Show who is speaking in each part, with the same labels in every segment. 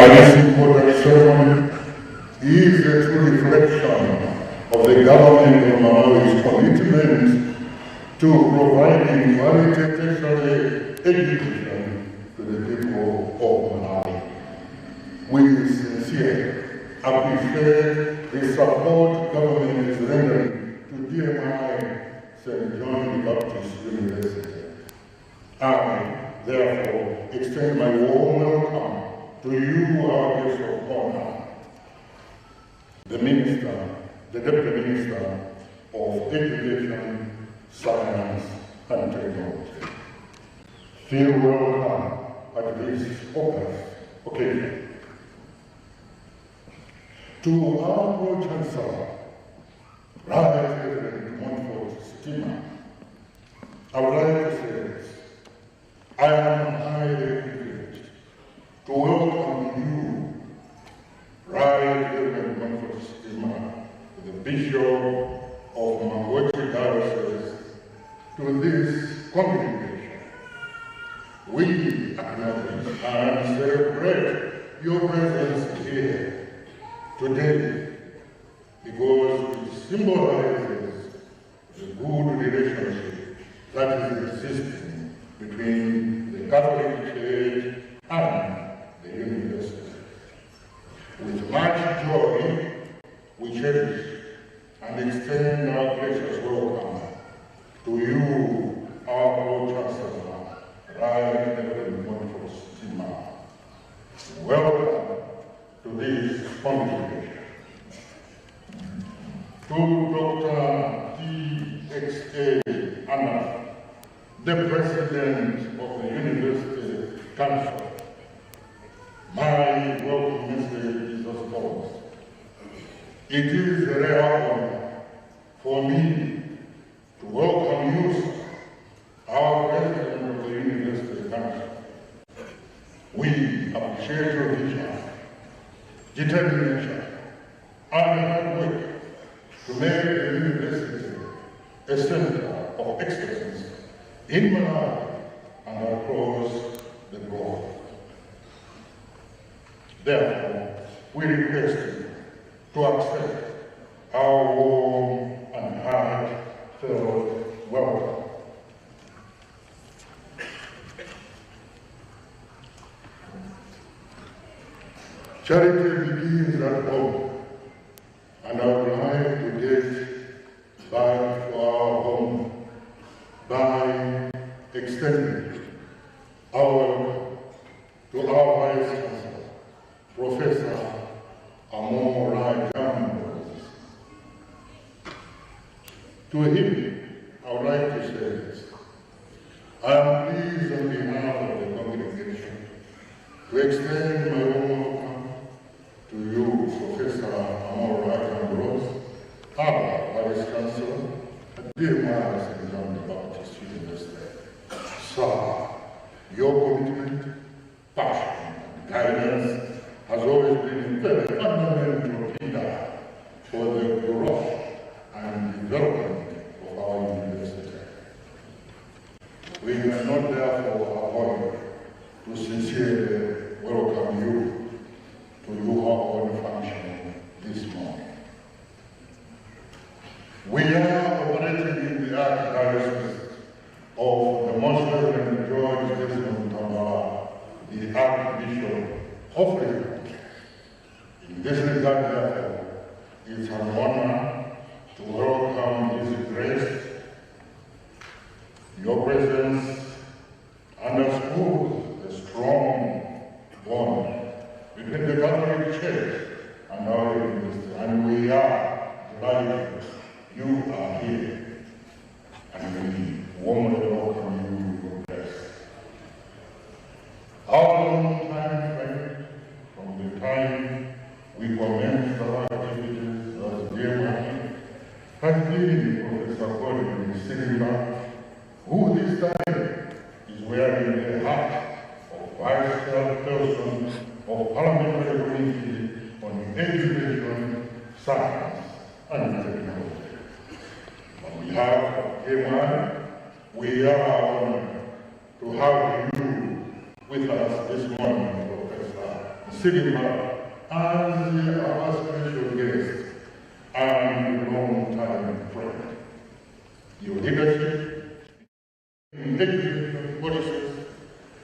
Speaker 1: this important ceremony is a true reflection of the government of Malawi's commitment to providing quality tertiary education to the people of Malawi. We sincerely appreciate the support government is rendering to Dmi St. John the Baptist University. I, therefore, extend my warm welcome to you, our guest of honor, the Minister, the Deputy Minister of Education, Science and Technology. Feel welcome at this august occasion. To our Pro-Chancellor, Reverend Montfort, I would like to say this. I am highly privileged to welcome you, Reverend Montfort, the Bishop of Malawi Diocese, to this congregation. We acknowledge and celebrate your presence here today because it symbolizes the good relationship that is existing between the Catholic Church and the University. With much joy, we cherish and extend our gracious welcome to you, our Pro-Chancellor, Reverend Montfort. Welcome to this congregation. To Dr. DXA Anna, the President of the University Council, my welcome message is as follows. It is a rare honor for me to welcome you, sir, our President of the University Council. We appreciate your vision, determination, and hard work to make the university a center of excellence in Malawi and across the globe. Therefore, we request you to accept our warm and heartfelt welcome. Charity begins at home, and I would like to get back to our home by extending our welcome to our Vice Chancellor, Professor Amorai Jambos. To him, I would like to say this. I am pleased on behalf of the congregation to extend my warm welcome to you, Professor Amorai Jambos, our Vice Chancellor at Dmi St. John the Baptist University. Sir, your commitment, passion, and guidance has always been very fundamental pillar for the growth and development of our university. We cannot therefore avoid to sincerely welcome you to your own function this morning. We are operating in the Archdiocese of the Most Reverend George Desmond Tambara, the Archbishop of Lilongwe. In this regard, therefore, it's an honor to welcome His Grace. Your presence underscores the strong bond between the Catholic Church and our university, and we are delighted you are here, and we warmly welcome you with grace. Our long-time friend, from the time we commenced our activities as Dmi, has been Professor Colin Silimba, who this time is wearing the hat of Vice Chairperson of Parliamentary Committee on Education, Science and Technology. On behalf of Dmi, we are honored to have you with us this morning, Professor Sidima as our special guest and long-time friend. Your leadership in executive policies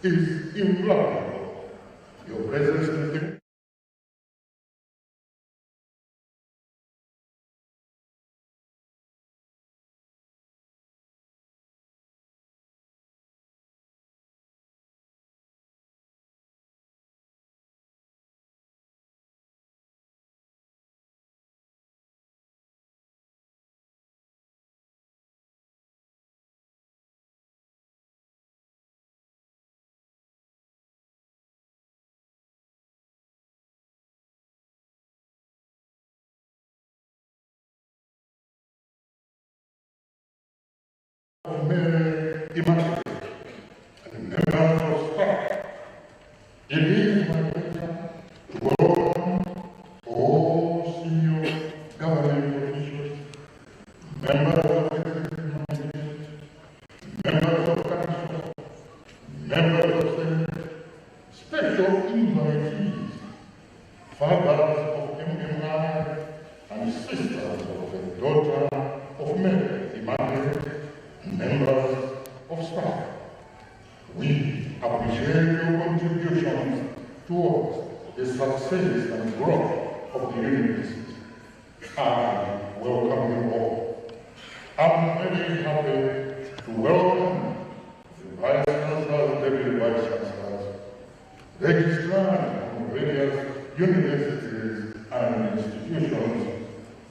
Speaker 1: is invaluable. Your presence in the Immaculate and members of staff. It is my pleasure to welcome all senior government officials, members of executive management, members of council, members of senate, special invitees, fathers of MMI, and sisters of the daughter of Mary Immaculate, members of staff. We appreciate your contributions towards the success and growth of the university. I welcome you all. I'm very happy to welcome the Vice Chancellors, Deputy Vice Chancellors, registrars from various universities and institutions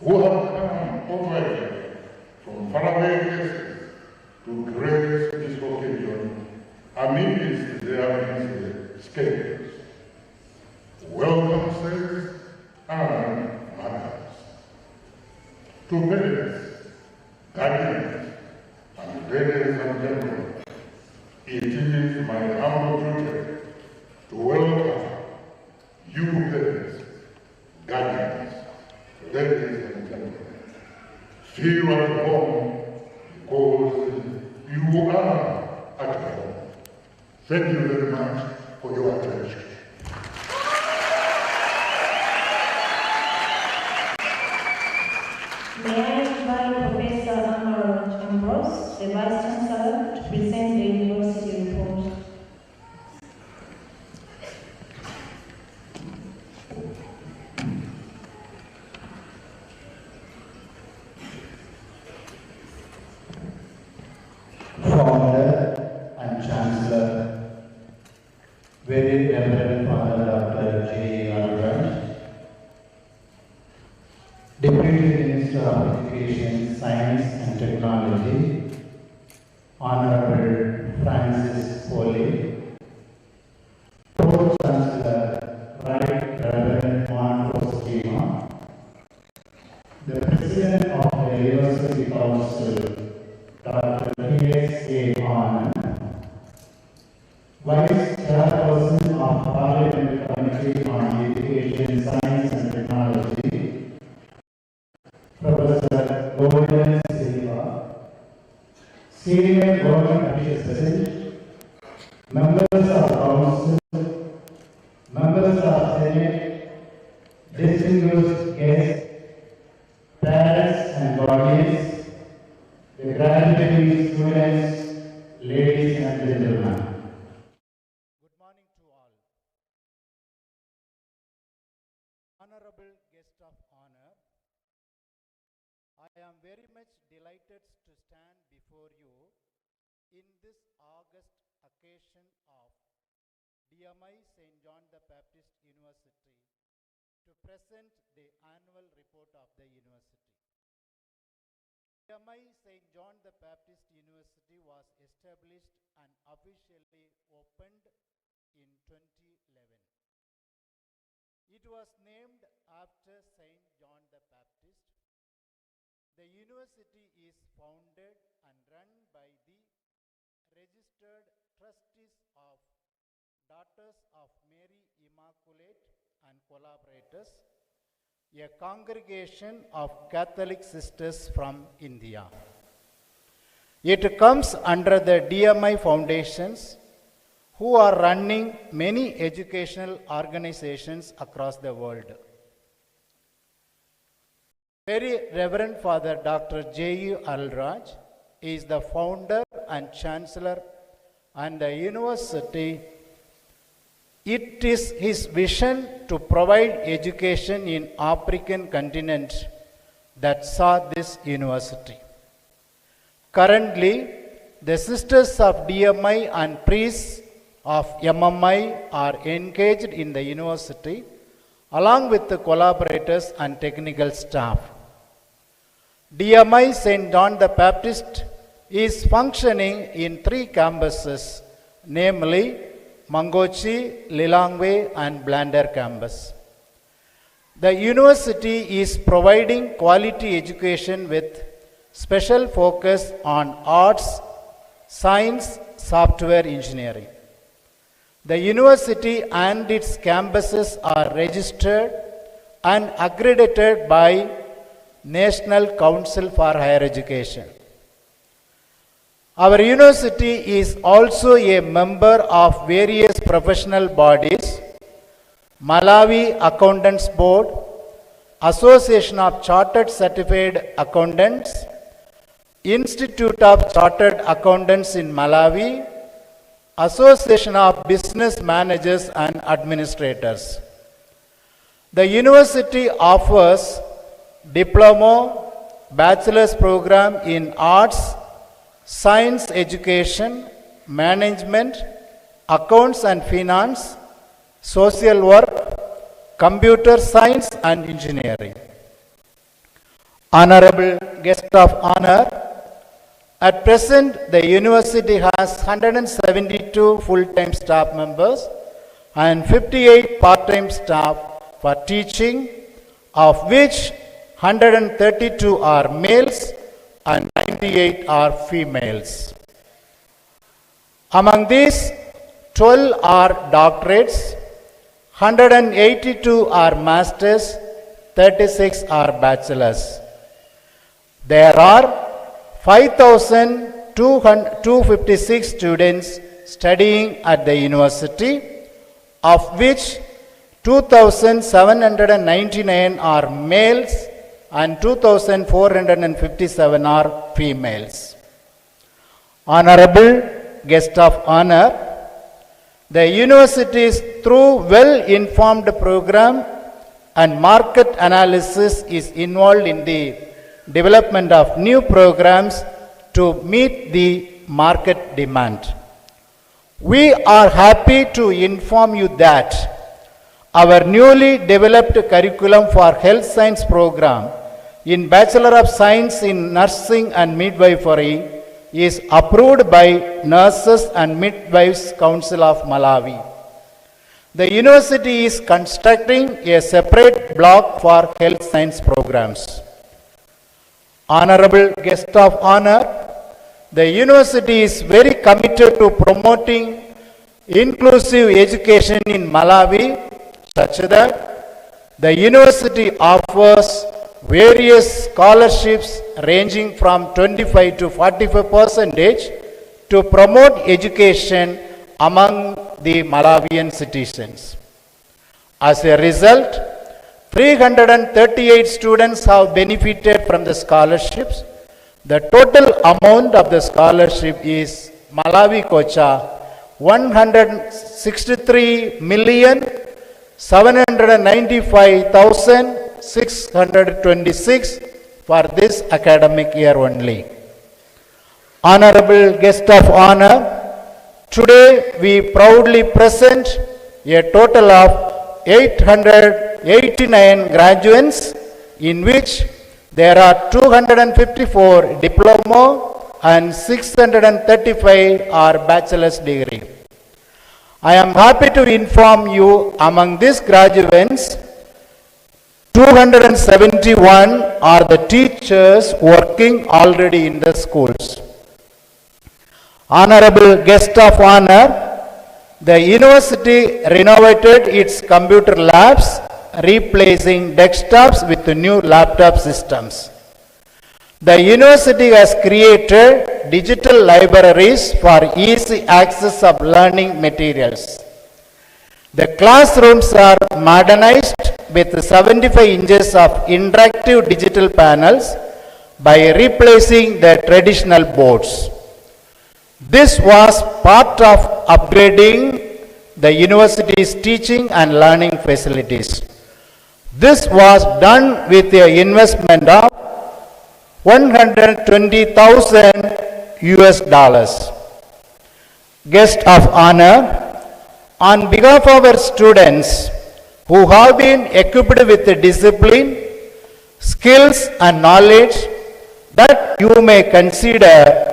Speaker 1: who have come over here from faraway places to grace this occasion amidst their busy schedules. Welcome, sirs and madams. To parents, guardians, and ladies and gentlemen, it is my humble duty to welcome you parents, guardians, ladies and gentlemen. Feel at home because you are at home. Thank you very much for your attention.
Speaker 2: May I invite Professor Ambrose, the Vice Chancellor, to present the university report.
Speaker 3: Founder and Chancellor, very Reverend Father Dr. J. Albert, Deputy Minister of Education, Science and Technology, Honorable Francis Foley, Pro-Chancellor, Right Reverend Marcos Gima, the President of the University Council, Dr. P.S.A. Anand, Vice Chairperson of Parliament Committee on Education, Science and Technology, Professor Golden Silva, Senior Government Officials, members of Council, members of Senate, distinguished guests, parents and guardians, the graduating students, ladies and gentlemen.
Speaker 4: Good morning to all. Honorable guest of honor, I am very much delighted to stand before you in this August occasion of Dmi St. John the Baptist University to present the annual report of the university. Dmi St. John the Baptist University was established and officially opened in 2011. It was named after St. John the Baptist. The university is founded and run by the registered trustees of Daughters of Mary Immaculate and Collaborators, a congregation of Catholic sisters from India. It comes under the DMI Foundations, who are running many educational organizations across the world. Very Reverend Father Dr. J.U. Alraj is the founder and Chancellor and the university. It is his vision to provide education in African continent that saw this university. Currently, the sisters of DMI and priests of MMI are engaged in the university along with the collaborators and technical staff. DMI St. John the Baptist is functioning in 3 campuses, namely Mangochi, Lilongwe and Blander campus. The university is providing quality education with special focus on arts, science, software engineering. The university and its campuses are registered and accredited by National Council for Higher Education. Our university is also a member of various professional bodies: Malawi Accountants Board, Association of Chartered Certified Accountants, Institute of Chartered Accountants in Malawi, Association of Business Managers and Administrators. The university offers diploma, bachelor's program in arts, science education, management, accounts and finance, social work, computer science and engineering. Honorable guest of honor, at present the university has 172 full-time staff members and 58 part-time staff for teaching, of which 132 are males and 98 are females. Among these, 12 are doctorates, 182 are masters, 36 are bachelors. There are 5,256 students studying at the university, of which 2,799 are males and 2,457 are females. Honorable guest of honor, the university's through well-informed program and market analysis is involved in the development of new programs to meet the market demand. We are happy to inform you that our newly developed curriculum for health science program in Bachelor of Science in Nursing and Midwifery is approved by Nurses and Midwives Council of Malawi. The university is constructing a separate block for health science programs. Honorable guest of honor, the university is very committed to promoting inclusive education in Malawi, such that the university offers various scholarships ranging from 25 to 45% to promote education among the Malawian citizens. As a result, 338 students have benefited from the scholarships. The total amount of the scholarship is Malawi Kocha 163,795,626 for this academic year only. Honorable guest of honor, today we proudly present a total of 889 graduates, in which there are 254 diploma and 635 are bachelor's degree. I am happy to inform you among these graduates, 271 are the teachers working already in the schools. Honorable guest of honor, the university renovated its computer labs, replacing desktops with new laptop systems. The university has created digital libraries for easy access of learning materials. The classrooms are modernized with 75 inches of interactive digital panels by replacing the traditional boards. This was part of upgrading the university's teaching and learning facilities. This was done with an investment of $120,000. Guest of honor, on behalf of our students who have been equipped with the discipline, skills and knowledge that you may consider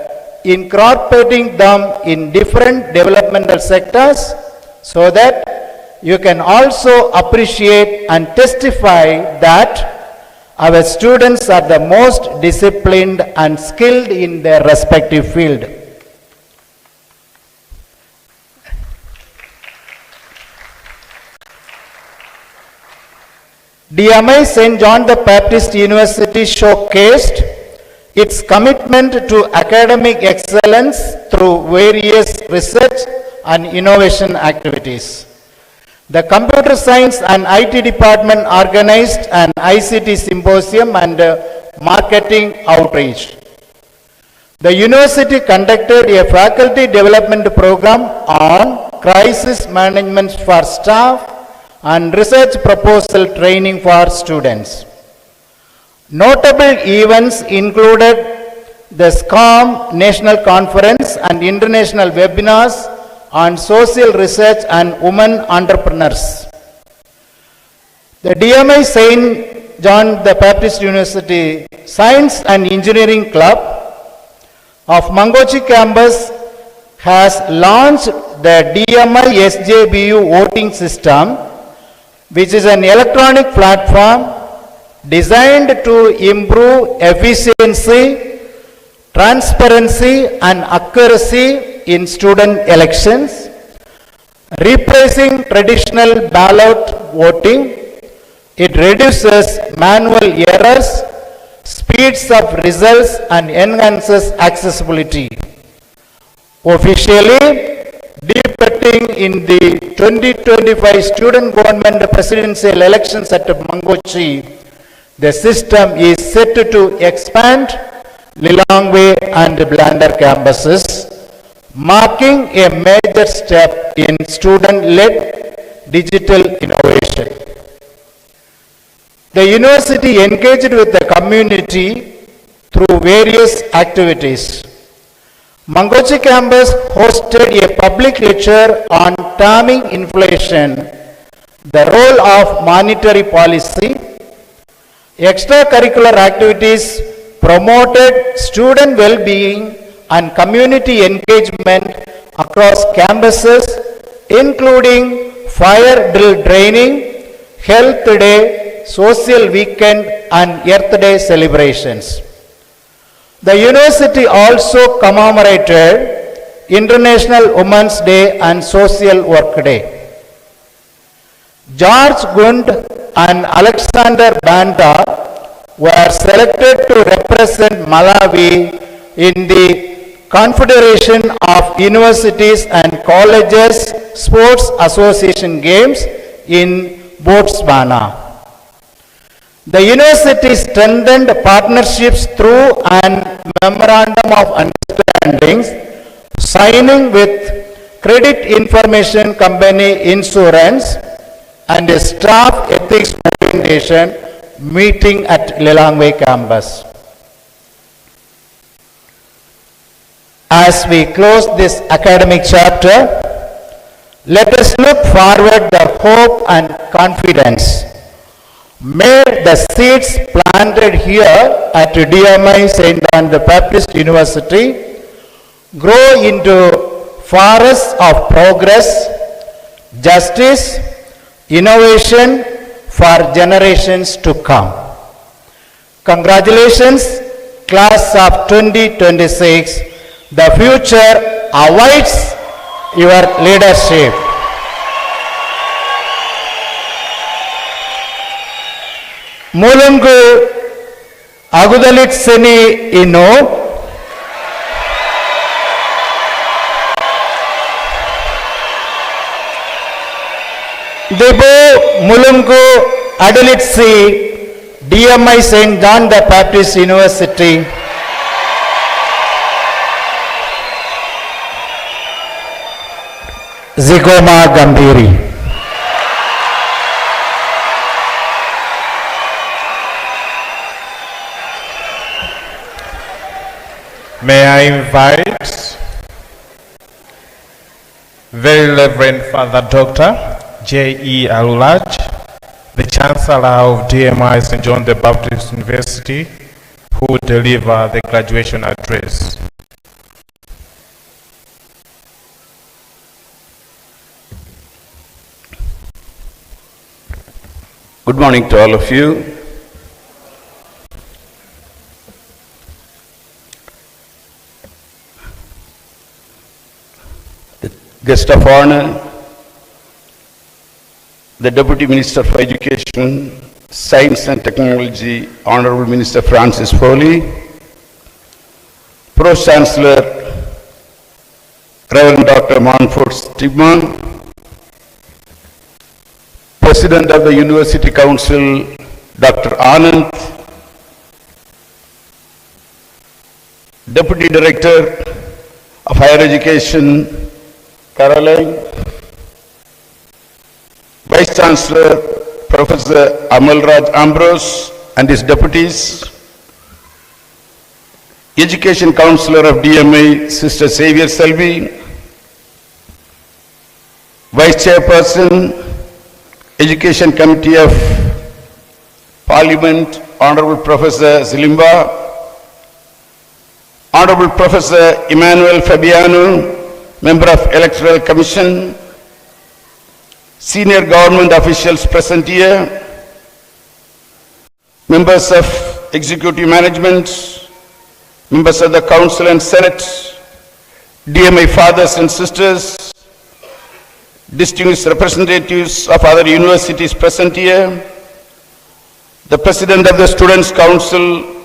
Speaker 4: incorporating them in different developmental sectors so that you can also appreciate and testify that our students are the most disciplined and skilled in their respective field. Dmi St. John the Baptist University showcased its commitment to academic excellence through various research and innovation activities. The Computer Science and IT department organized an ICT symposium and marketing outreach. The university conducted a faculty development program on crisis management for staff and research proposal training for students. Notable events included the SCOM National Conference and international webinars on social research and women entrepreneurs. The Dmi St. John the Baptist University Science and Engineering Club of Mangochi campus has launched the Dmi SJBU voting system, which is an electronic platform designed to improve efficiency, transparency and accuracy in student elections, replacing traditional ballot voting. It reduces manual errors, speeds up results and enhances accessibility. Officially debating in the 2025 student government presidential elections at Mangochi, the system is set to expand Lilongwe and Blander campuses, marking a major step in student-led digital innovation. The university engaged with the community through various activities. Mangochi campus hosted a public lecture on taming inflation, the role of monetary policy. Extracurricular activities promoted student well-being and community engagement across campuses, including fire drill training, health day, social weekend and Earth Day celebrations. The university also commemorated International Women's Day and Social Work Day. George Gund and Alexander Banda were selected to represent Malawi in the Confederation of Universities and Colleges Sports Association Games in Botswana. The university strengthened partnerships through an memorandum of understandings, signing with Credit Information Company Insurance and a staff ethics orientation meeting at Lilongwe campus. As we close this academic chapter, let us look forward with hope and confidence. May the seeds planted here at Dmi St. John the Baptist University grow into forests of progress, justice, innovation for generations to come. Congratulations, class of 2026. The future awaits your leadership. Mulungu
Speaker 5: Agudalitseni ino Debo Mulungu Adalitsi DMI St. John the Baptist University Zigoma Gambiri.
Speaker 6: May I invite Very Reverend Father Dr. J.E. Alulaj, the Chancellor of DMI St. John the Baptist University, who will deliver the graduation address.
Speaker 7: Good morning to all of you. The guest of honor, the Deputy Minister for Education, Science and Technology, Honorable Minister Francis Foley, Pro-Chancellor, Reverend Dr. Montfort Stigman, President of the University Council, Dr. Anand, Deputy Director of Higher Education, Caroline, Vice Chancellor, Professor Amalraj Ambrose and his deputies, Education Counselor of DMA, Sister Xavier Selvi, Vice Chairperson, Education Committee of Parliament, Honorable Professor Zilimba, Honorable Professor Emmanuel Fabiano, Member of Electoral Commission, Senior Government officials present here, members of Executive Management, members of the Council and Senate, DMA fathers and sisters, distinguished representatives of other universities present here, the President of the Students' Council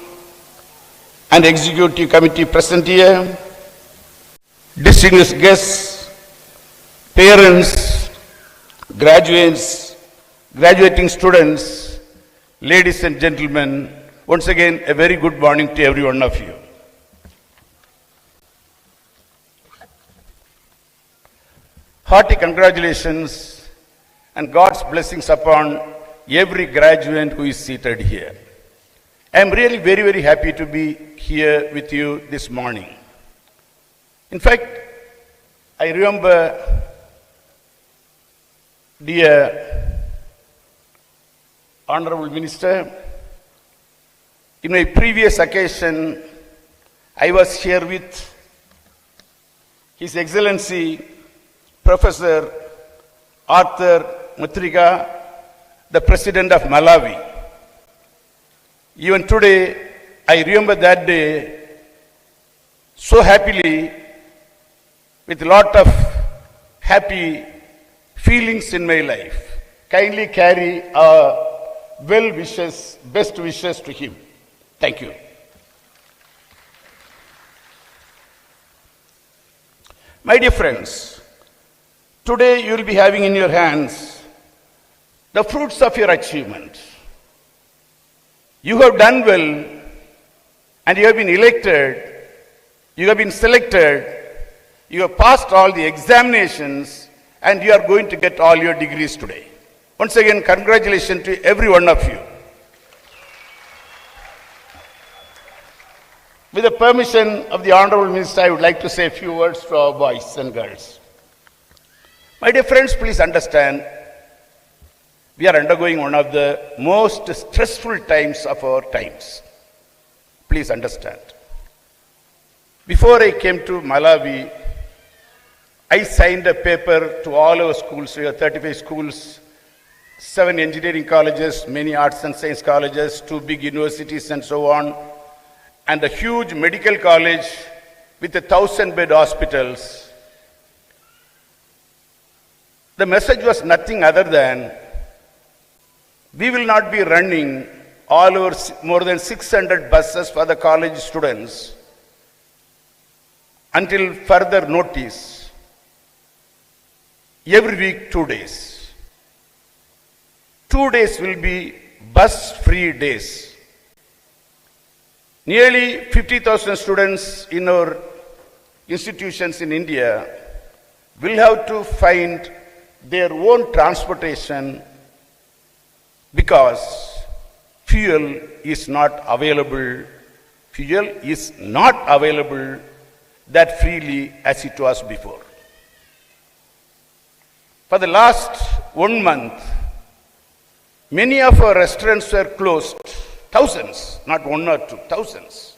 Speaker 7: and Executive Committee present here, distinguished guests, parents, graduates, graduating students, ladies and gentlemen, once again a very good morning to every one of you. Hearty congratulations and God's blessings upon every graduate who is seated here. I am really very, very happy to be here with you this morning. In fact, I remember, dear Honorable Minister, in my previous occasion, I was here with His Excellency Professor Arthur Mutriga, the President of Malawi. Even today, I remember that day so happily, with a lot of happy feelings in my life. Kindly carry our well wishes, best wishes to him. Thank you. My dear friends, today you will be having in your hands the fruits of your achievement. You have done well and you have been elected, you have been selected, you have passed all the examinations and you are going to get all your degrees today. Once again, congratulations to every one of you. With the permission of the Honorable Minister, I would like to say a few words to our boys and girls. My dear friends, please understand, we are undergoing one of the most stressful times of our times. Please understand. Before I came to Malawi, I signed a paper to all our schools. We have 35 schools, 7 engineering colleges, many arts and science colleges, 2 big universities and so on, and a huge medical college with 1,000-bed hospitals. The message was nothing other than we will not be running all over more than 600 buses for the college students until further notice. Every week 2 days. 2 days will be bus-free days. Nearly 50,000 students in our institutions in India will have to find their own transportation because fuel is not available. Fuel is not available that freely as it was before. For the last 1 month, many of our restaurants were closed. Thousands, not one or two, thousands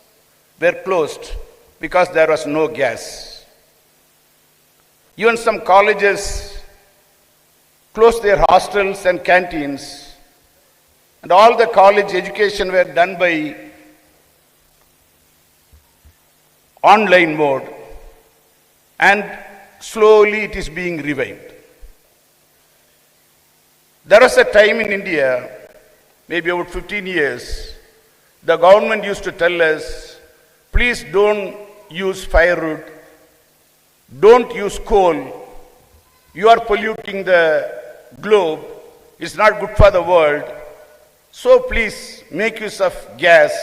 Speaker 7: were closed because there was no gas. Even some colleges closed their hostels and canteens, and all the college education were done by online mode, and slowly it is being revived. There was a time in India, maybe about 15 years, the government used to tell us, please don't use firewood, don't use coal, you are polluting the globe, it's not good for the world, so please make use of gas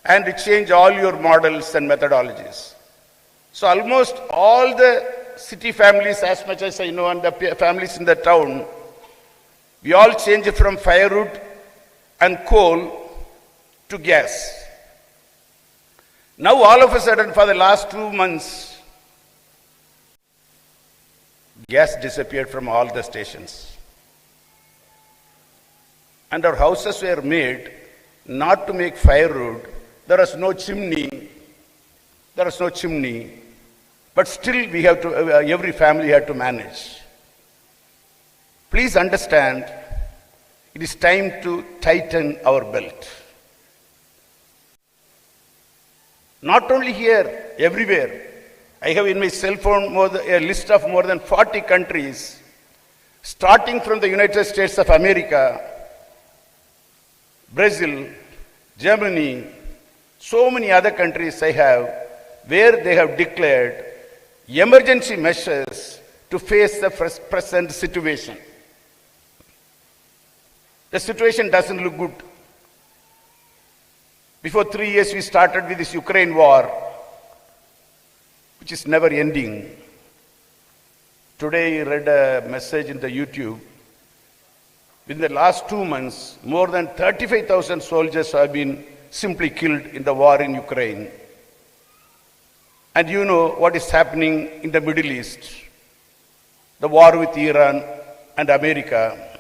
Speaker 7: and change all your models and methodologies. So almost all the city families, as much as I know, and the families in the town, we all changed from firewood and coal to gas. Now all of a sudden, for the last 2 months, gas disappeared from all the stations. And our houses were made not to make firewood. There was no chimney. But still we have to, every family had to manage. Please understand, it is time to tighten our belt. Not only here, everywhere. I have in my cell phone a list of more than 40 countries, starting from the United States of America, Brazil, Germany, so many other countries I have, where they have declared emergency measures to face the present situation. The situation doesn't look good. Before 3 years, we started with this Ukraine war, which is never ending. Today, I read a message in the YouTube. In the last 2 months, more than 35,000 soldiers have been simply killed in the war in Ukraine. And you know what is happening in the Middle East, the war with Iran and America.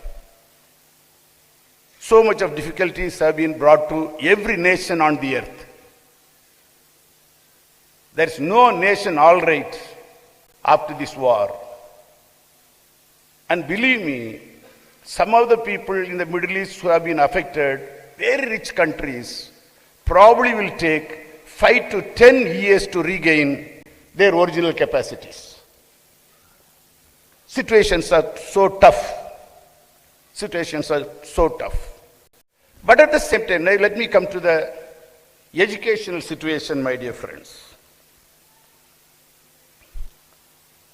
Speaker 7: So much of difficulties have been brought to every nation on the earth. There is no nation all right after this war. And believe me, some of the people in the Middle East who have been affected, very rich countries, probably will take 5 to 10 years to regain their original capacities. Situations are so tough. But at the same time, now let me come to the educational situation, my dear friends.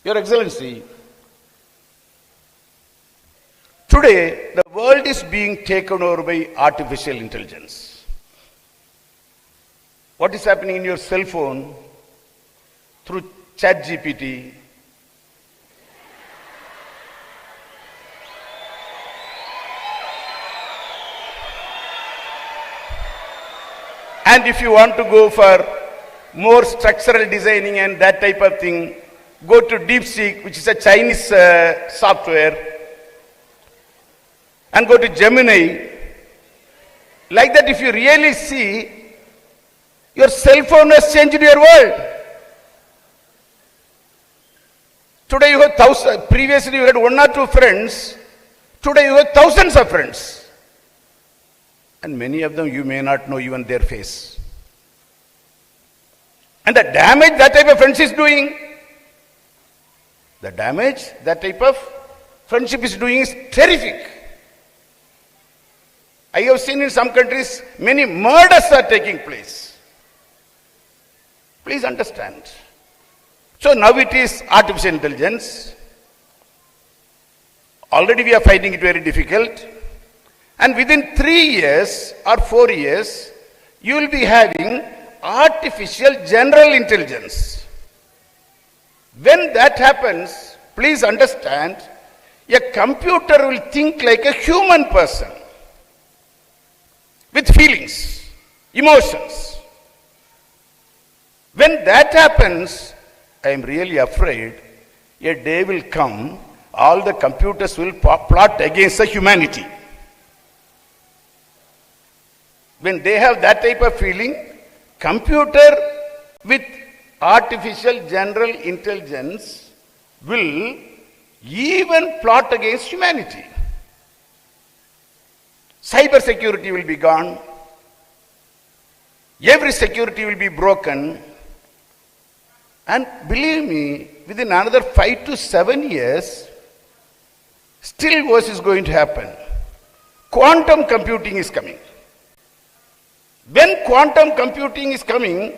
Speaker 7: Your Excellency, today the world is being taken over by artificial intelligence. What is happening in your cell phone through ChatGPT? And if you want to go for more structural designing and that type of thing, go to DeepSeek, which is a Chinese software, and go to Gemini. Like that, if you really see, your cell phone has changed your world. Today you have thousands, previously you had 1 or 2 friends, today you have thousands of friends. And many of them you may not know even their face. And the damage that type of friendship is doing, is terrific. I I have seen in some countries many murders are taking place. Please understand. So now it is artificial intelligence. Already we are finding it very difficult. And within 3 years or 4 years, you will be having artificial general intelligence. When that happens, please understand, a computer will think like a human person with feelings, emotions. When that happens, I am really afraid a day will come, all the computers will plot against the humanity. When they have that type of feeling, computer with artificial general intelligence will even plot against humanity. Cyber security will be gone. Every security will be broken. And believe me, within another 5 to 7 years, still what is going to happen? Quantum computing is coming. When quantum computing is coming,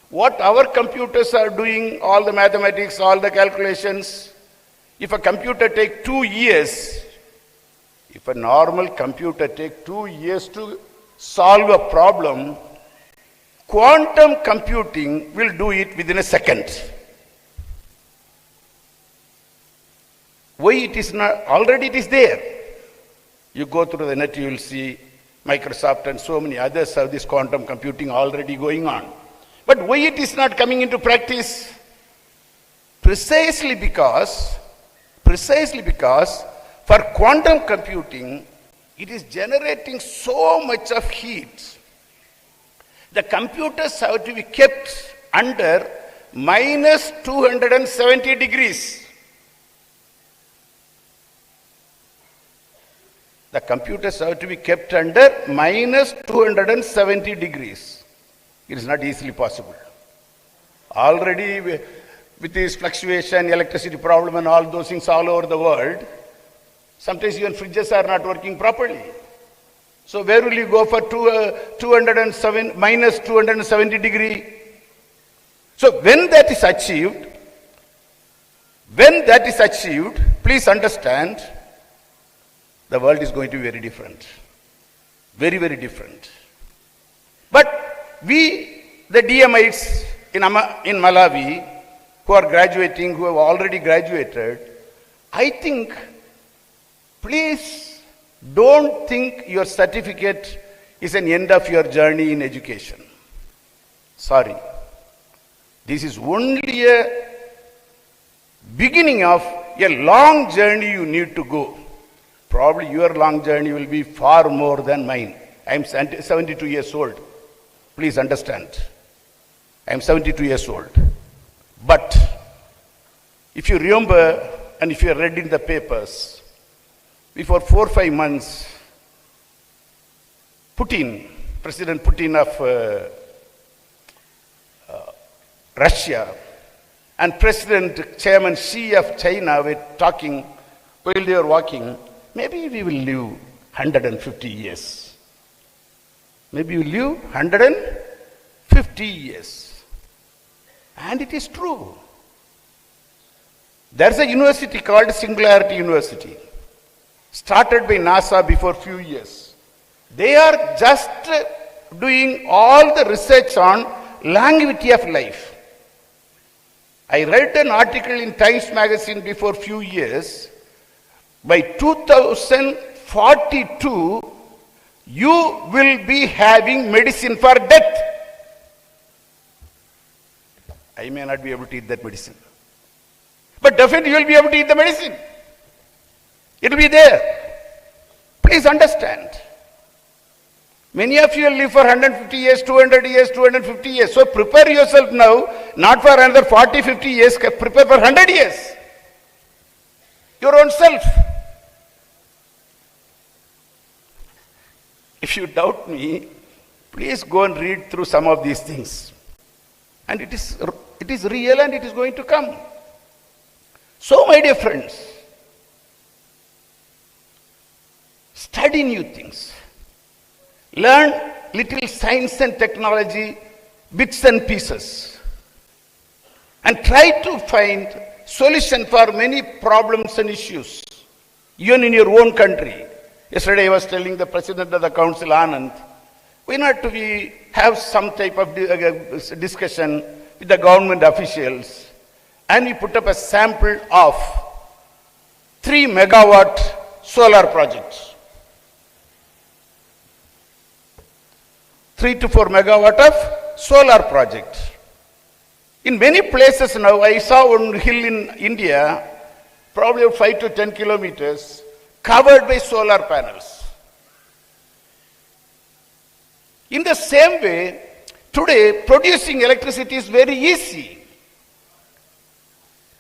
Speaker 7: what our computers are doing, all the mathematics, all the calculations, if a computer takes 2 years, if a normal computer takes 2 years to solve a problem, quantum computing will do it within a second. Why it is not? Already it is there. You go through the net, you will see Microsoft and so many others have this quantum computing already going on. But why it is not coming into practice? Precisely because for quantum computing, it is generating so much of heat. The computers have to be kept under minus 270 degrees. The computers have to be kept under minus 270 degrees. It is not easily possible. Already with this fluctuation, electricity problem and all those things all over the world, sometimes even fridges are not working properly. So where will you go for minus 270 degree? So when that is achieved, please understand, the world is going to be very different. Very, very different. But we, the DMites in Malawi, who are graduating, who have already graduated, I think, please don't think your certificate is an end of your journey in education. Sorry. This is only a beginning of a long journey you need to go. Probably your long journey will be far more than mine. I am 72 years old. Please understand. I am 72 years old. But if you remember and if you read in the papers, before 4 or 5 months, President Putin of Russia and Chairman Xi of China were talking while they were walking. Maybe we will live 150 years. Maybe we will live 150 years. And it is true. There is a university called Singularity University, started by NASA before few years. They are just doing all the research on longevity of life. I read an article in Times magazine before few years. By 2042, you will be having medicine for death. I may not be able to eat that medicine. But definitely you will be able to eat the medicine. It will be there. Please understand. Many of you will live for 150 years, 200 years, 250 years. So prepare yourself now, not for another 40, 50 years, prepare for 100 years. Your own self. If you doubt me, please go and read through some of these things. And it is real and it is going to come. So, my dear friends, study new things. learn little science and technology, bits and pieces, and try to find solution for many problems and issues, even in your own country. Yesterday I was telling the President of the Council, Anand, why not we have some type of discussion with the government officials, and we put up a sample of 3 megawatt solar projects. 3 to 4 megawatt of solar project. In many places now, I saw one hill in India, probably 5 to 10 kilometers, covered by solar panels. In the same way, today producing electricity is very easy.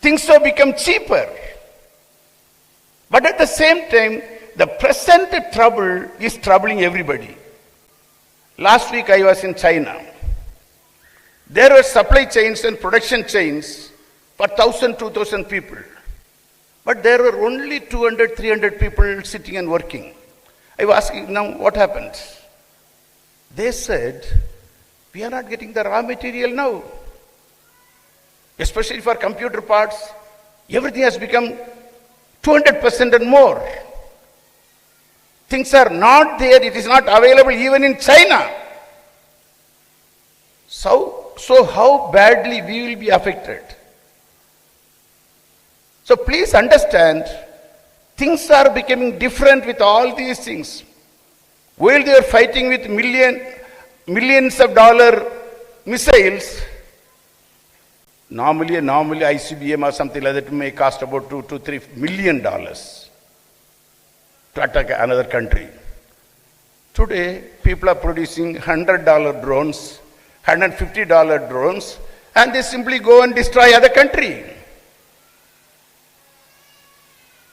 Speaker 7: Things have become cheaper. But at the same time, the present trouble is troubling everybody. Last week I was in China. There were supply chains and production chains for 1,000, 2,000 people. But there were only 200, 300 people sitting and working. I was asking, now what happened? They said, we are not getting the raw material now. Especially for computer parts, everything has become 200% and more. Things are not there, it is not available even in China. So how badly we will be affected? So please understand, things are becoming different with all these things. While they are fighting with millions of dollar missiles, normally ICBM or something like that may cost about $2 to $3 million to attack another country. Today, people are producing $100 drones, $150 drones, and they simply go and destroy other country.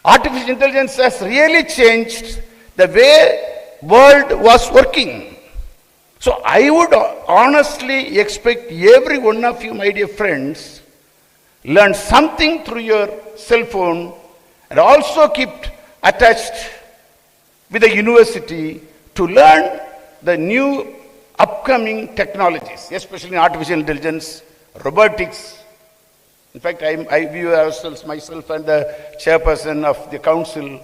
Speaker 7: Artificial intelligence has really changed the way world was working. So I would honestly expect every one of you, my dear friends, learn something through your cell phone and also keep attached with the university to learn the new upcoming technologies, especially in artificial intelligence, robotics. In fact, myself and the chairperson of the council,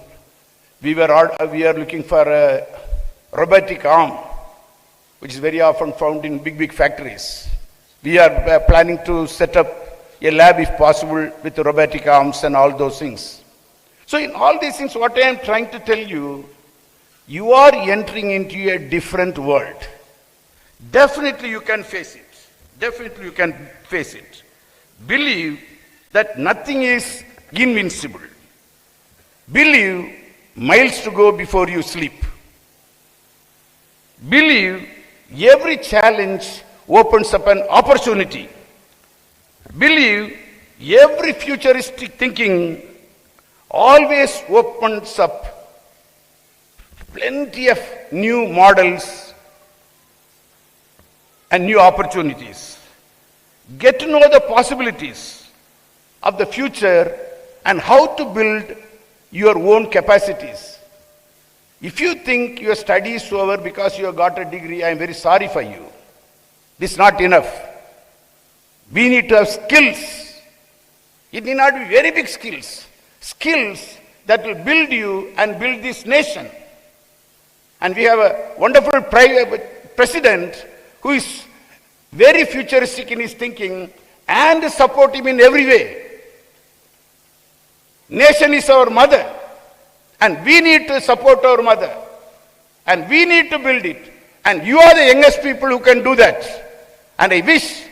Speaker 7: we are looking for a robotic arm, which is very often found in big factories. We are planning to set up a lab, if possible, with robotic arms and all those things. So in all these things, what I am trying to tell you, you are entering into a different world. Definitely you can face it. Definitely you can face it. Believe that nothing is invincible. Believe miles to go before you sleep. Believe every challenge opens up an opportunity. Believe every futuristic thinking always opens up plenty of new models and new opportunities. Get to know the possibilities of the future and how to build your own capacities. If you think your study is over because you have got a degree, I am very sorry for you. This is not enough. We need to have skills. It need not be very big skills. Skills that will build you and build this nation. And we have a wonderful president who is very futuristic in his thinking and support him in every way. Nation is our mother, and we need to support our mother, and we need to build it. And you are the youngest people who can do that. And I wish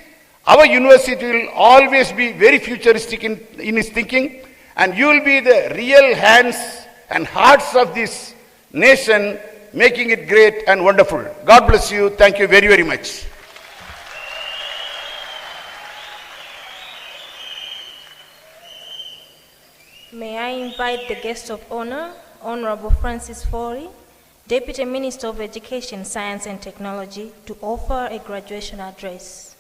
Speaker 7: our university will always be very futuristic in its thinking, and you will be the real hands and hearts of this nation, making it great and wonderful. God bless you. Thank you very, very much.
Speaker 2: May I invite the guest of honor, Honorable Francis Foley, Deputy Minister of Education, Science and Technology, to offer a graduation address.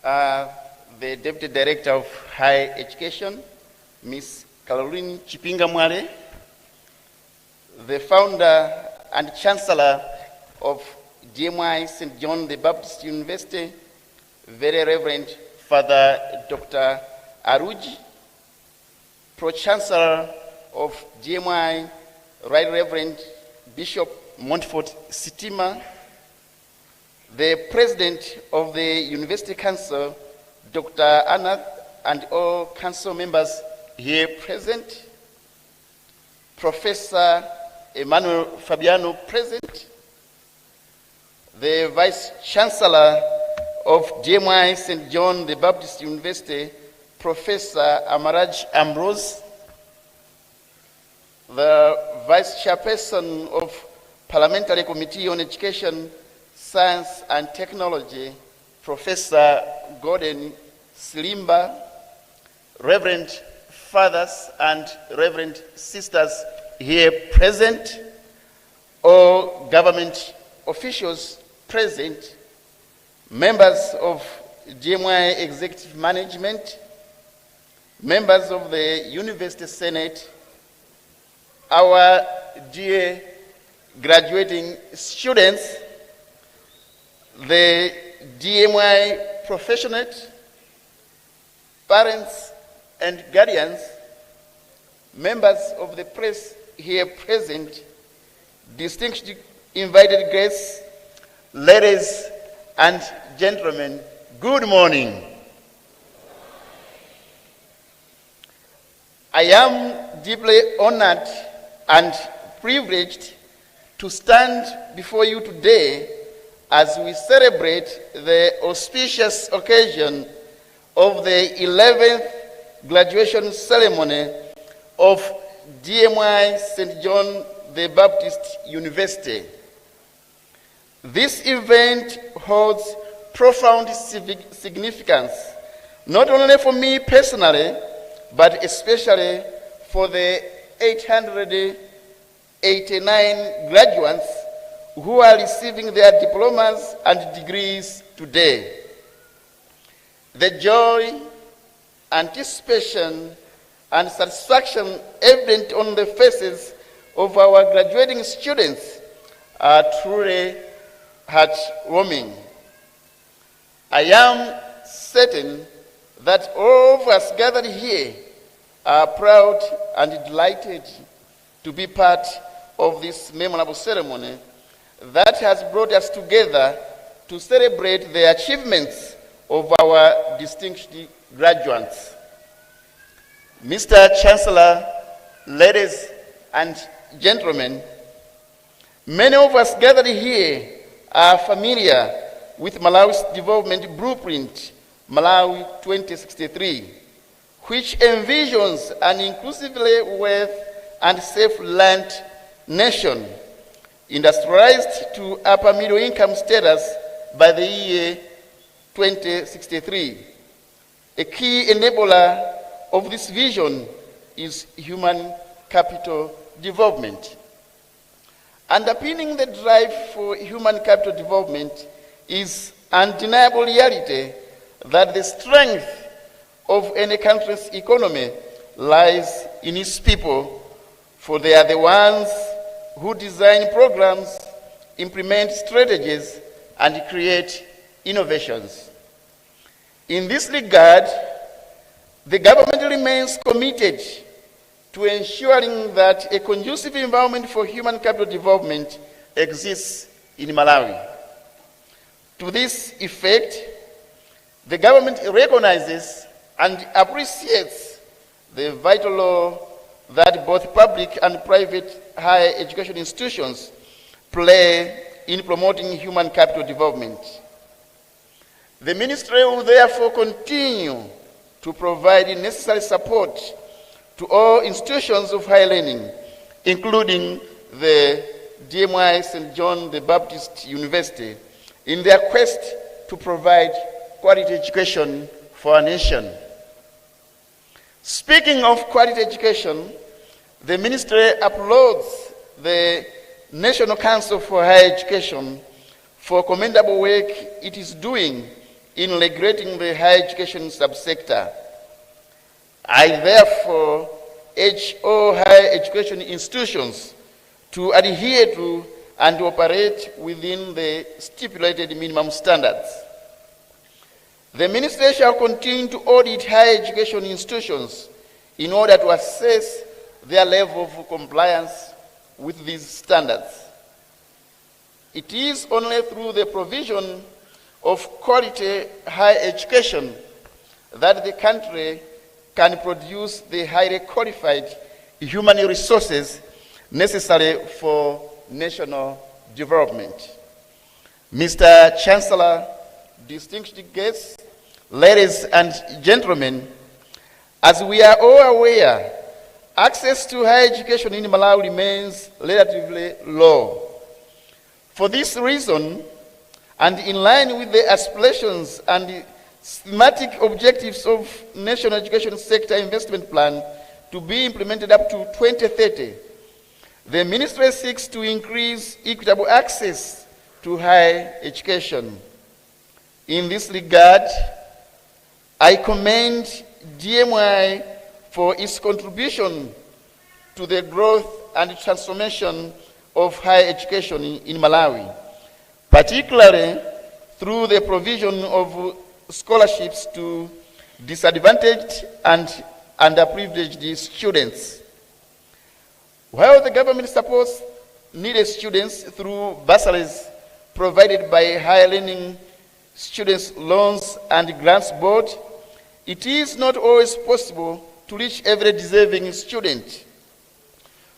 Speaker 7: the Deputy Director of Higher Education, Ms. Caroline Chipinga Mwale, the Founder and Chancellor of DMI St. John the Baptist University, Very Reverend Father Dr. Aruji, Pro-Chancellor of DMI, Right Reverend Bishop Montfort Sitima, the President of the University Council, Dr. Anath, and all council members here present, Professor Emmanuel Fabiano present, the Vice Chancellor of DMI St. John the Baptist University, Professor Amaraj Ambrose, the Vice Chairperson of Parliamentary Committee on Education, Science and Technology, Professor Gordon Slimba, Reverend Fathers and Reverend Sisters here present, all government officials present, members of DMI Executive Management, members of the University Senate, our dear graduating students, the DMI professionate, parents and guardians, members of the press here present, distinguished invited guests, ladies and gentlemen, good morning. I am deeply honored and privileged to stand before you today as we celebrate the auspicious occasion of the 11th graduation ceremony of DMI St. John the Baptist University. This event holds profound significance, not only for me personally, but especially for the 889 graduates who are receiving their diplomas and degrees today. The joy, anticipation, and satisfaction evident on the faces of our graduating students are truly heartwarming. I am certain that all of us gathered here are proud and delighted to be part of this memorable ceremony that has brought us together to celebrate the achievements of our distinguished graduates. Mr. Chancellor, ladies and gentlemen, many of us gathered here are familiar with Malawi's development blueprint, Malawi 2063, which envisions an inclusively wealth and self-reliant nation, industrialized to upper middle income status by the year 2063. A key enabler of this vision is human capital development. Underpinning the drive for human capital development is undeniable reality that the strength of any country's economy lies in its people, for they are the ones who design programs, implement strategies, and create innovations. In this regard, the government remains committed to ensuring that a conducive environment for human capital development exists in Malawi. To this effect, the government recognizes and appreciates the vital role that both public and private higher education institutions play in promoting human capital development. The ministry will therefore continue to provide necessary support to all institutions of higher learning, including the DMI St. John the Baptist University, in their quest to provide quality education for our nation. Speaking of quality education, the ministry applauds the National Council for Higher Education for commendable work it is doing in regulating the higher education subsector. I therefore urge all higher education institutions to adhere to and operate within the stipulated minimum standards. The Ministry shall continue to audit higher education institutions in order to assess their level of compliance with these standards. It is only through the provision of quality higher education that the country can produce the highly qualified human resources necessary for national development. Mr. Chancellor, distinguished guests, ladies and gentlemen, as we are all aware, access to higher education in Malawi remains relatively low. For this reason, and in line with the aspirations and thematic objectives of National Education Sector Investment Plan to be implemented up to 2030, the Ministry seeks to increase equitable access to higher education. In this regard, I commend DMI for its contribution to the growth and transformation of higher education in Malawi, particularly through the provision of scholarships to disadvantaged and underprivileged students. While the government supports needy students through bursaries provided by Higher Learning Students' Loans and Grants Board, it is not always possible to reach every deserving student.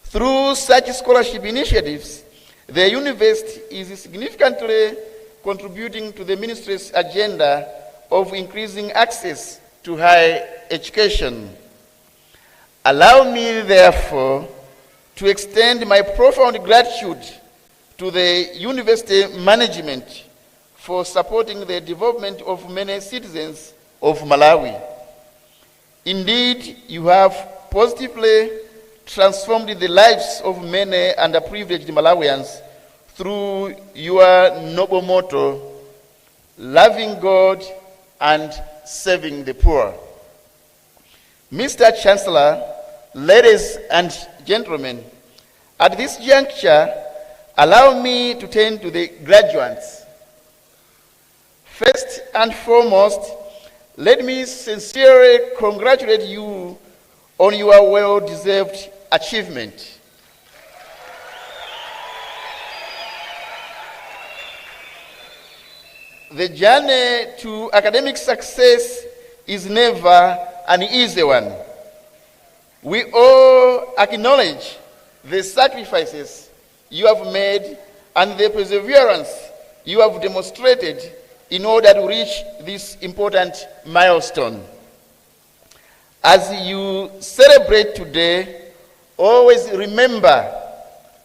Speaker 7: Through such scholarship initiatives, the university is significantly contributing to the Ministry's agenda of increasing access to higher education. Allow me, therefore, to extend my profound gratitude to the university management for supporting the development of many citizens of Malawi. Indeed, you have positively transformed the lives of many underprivileged Malawians through your noble motto, loving God and serving the poor. Mr. Chancellor, ladies and gentlemen, at this juncture, allow me to turn to the graduates. First and foremost, let me sincerely congratulate you on your well-deserved achievement. The journey to academic success is never an easy one. We all acknowledge the sacrifices you have made and the perseverance you have demonstrated in order to reach this important milestone. As you celebrate today, always remember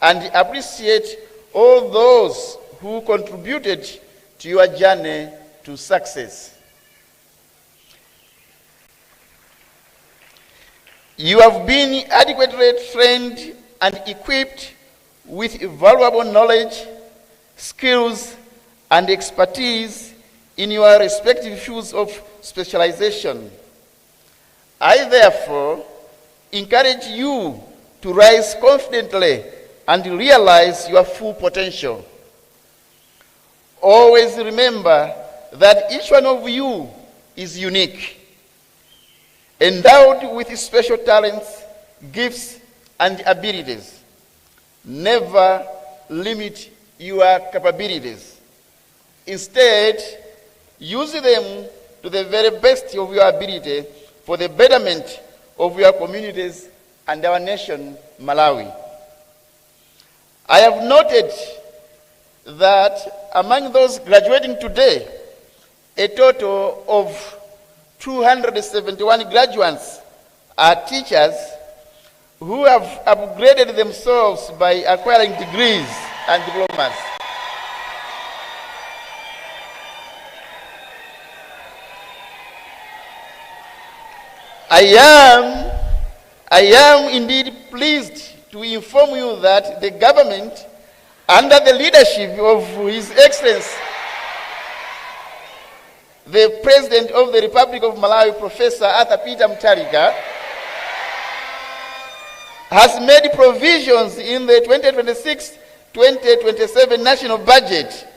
Speaker 7: and appreciate all those who contributed to your journey to success. You have been adequately trained and equipped with valuable knowledge, skills, and expertise in your respective fields of specialization. I therefore encourage you to rise confidently and realize your full potential. Always remember that each one of you is unique, endowed with special talents, gifts, and abilities. Never limit your capabilities. Instead, use them to the very best of your ability for the betterment of your communities and our nation, Malawi. I have noted that among those graduating today, a total of 271 graduates are teachers who have upgraded themselves by acquiring degrees and diplomas. I am indeed pleased to inform you that the government, under the leadership of His Excellency the President of the Republic of Malawi, Professor Arthur Peter Mutharika, has made provisions in the 2026-2027 national budget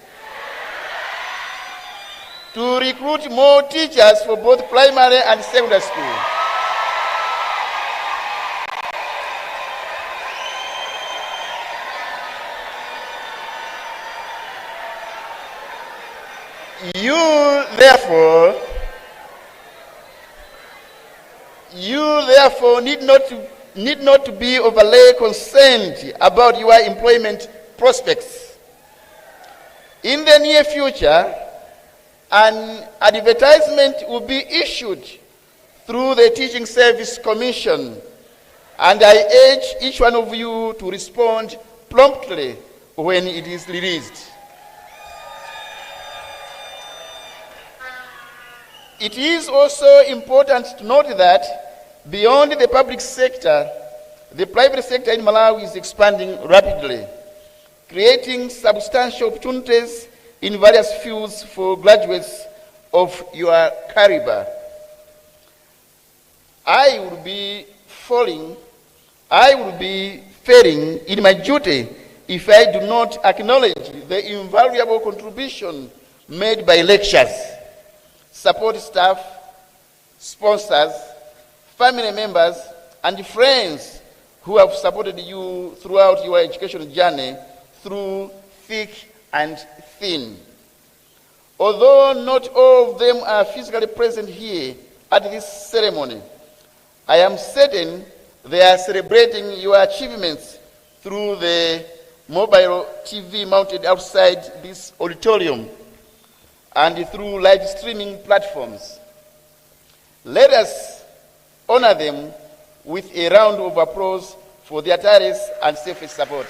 Speaker 7: to recruit more teachers for both primary and secondary school. You therefore need not to be overly concerned about your employment prospects. In the near future, an advertisement will be issued through the Teaching Service Commission, and I urge each one of you to respond promptly when it is released. It is also important to note that beyond the public sector, the private sector in Malawi is expanding rapidly, creating substantial opportunities in various fields for graduates of your caliber. I will be failing in my duty if I do not acknowledge the invaluable contribution made by lecturers, support staff, sponsors, family members, and friends who have supported you throughout your educational journey through thick and thin. Although not all of them are physically present here at this ceremony, I am certain they are celebrating your achievements through the mobile TV mounted outside this auditorium and through live streaming platforms. Let us honor them with a round of applause for their tireless and selfless support.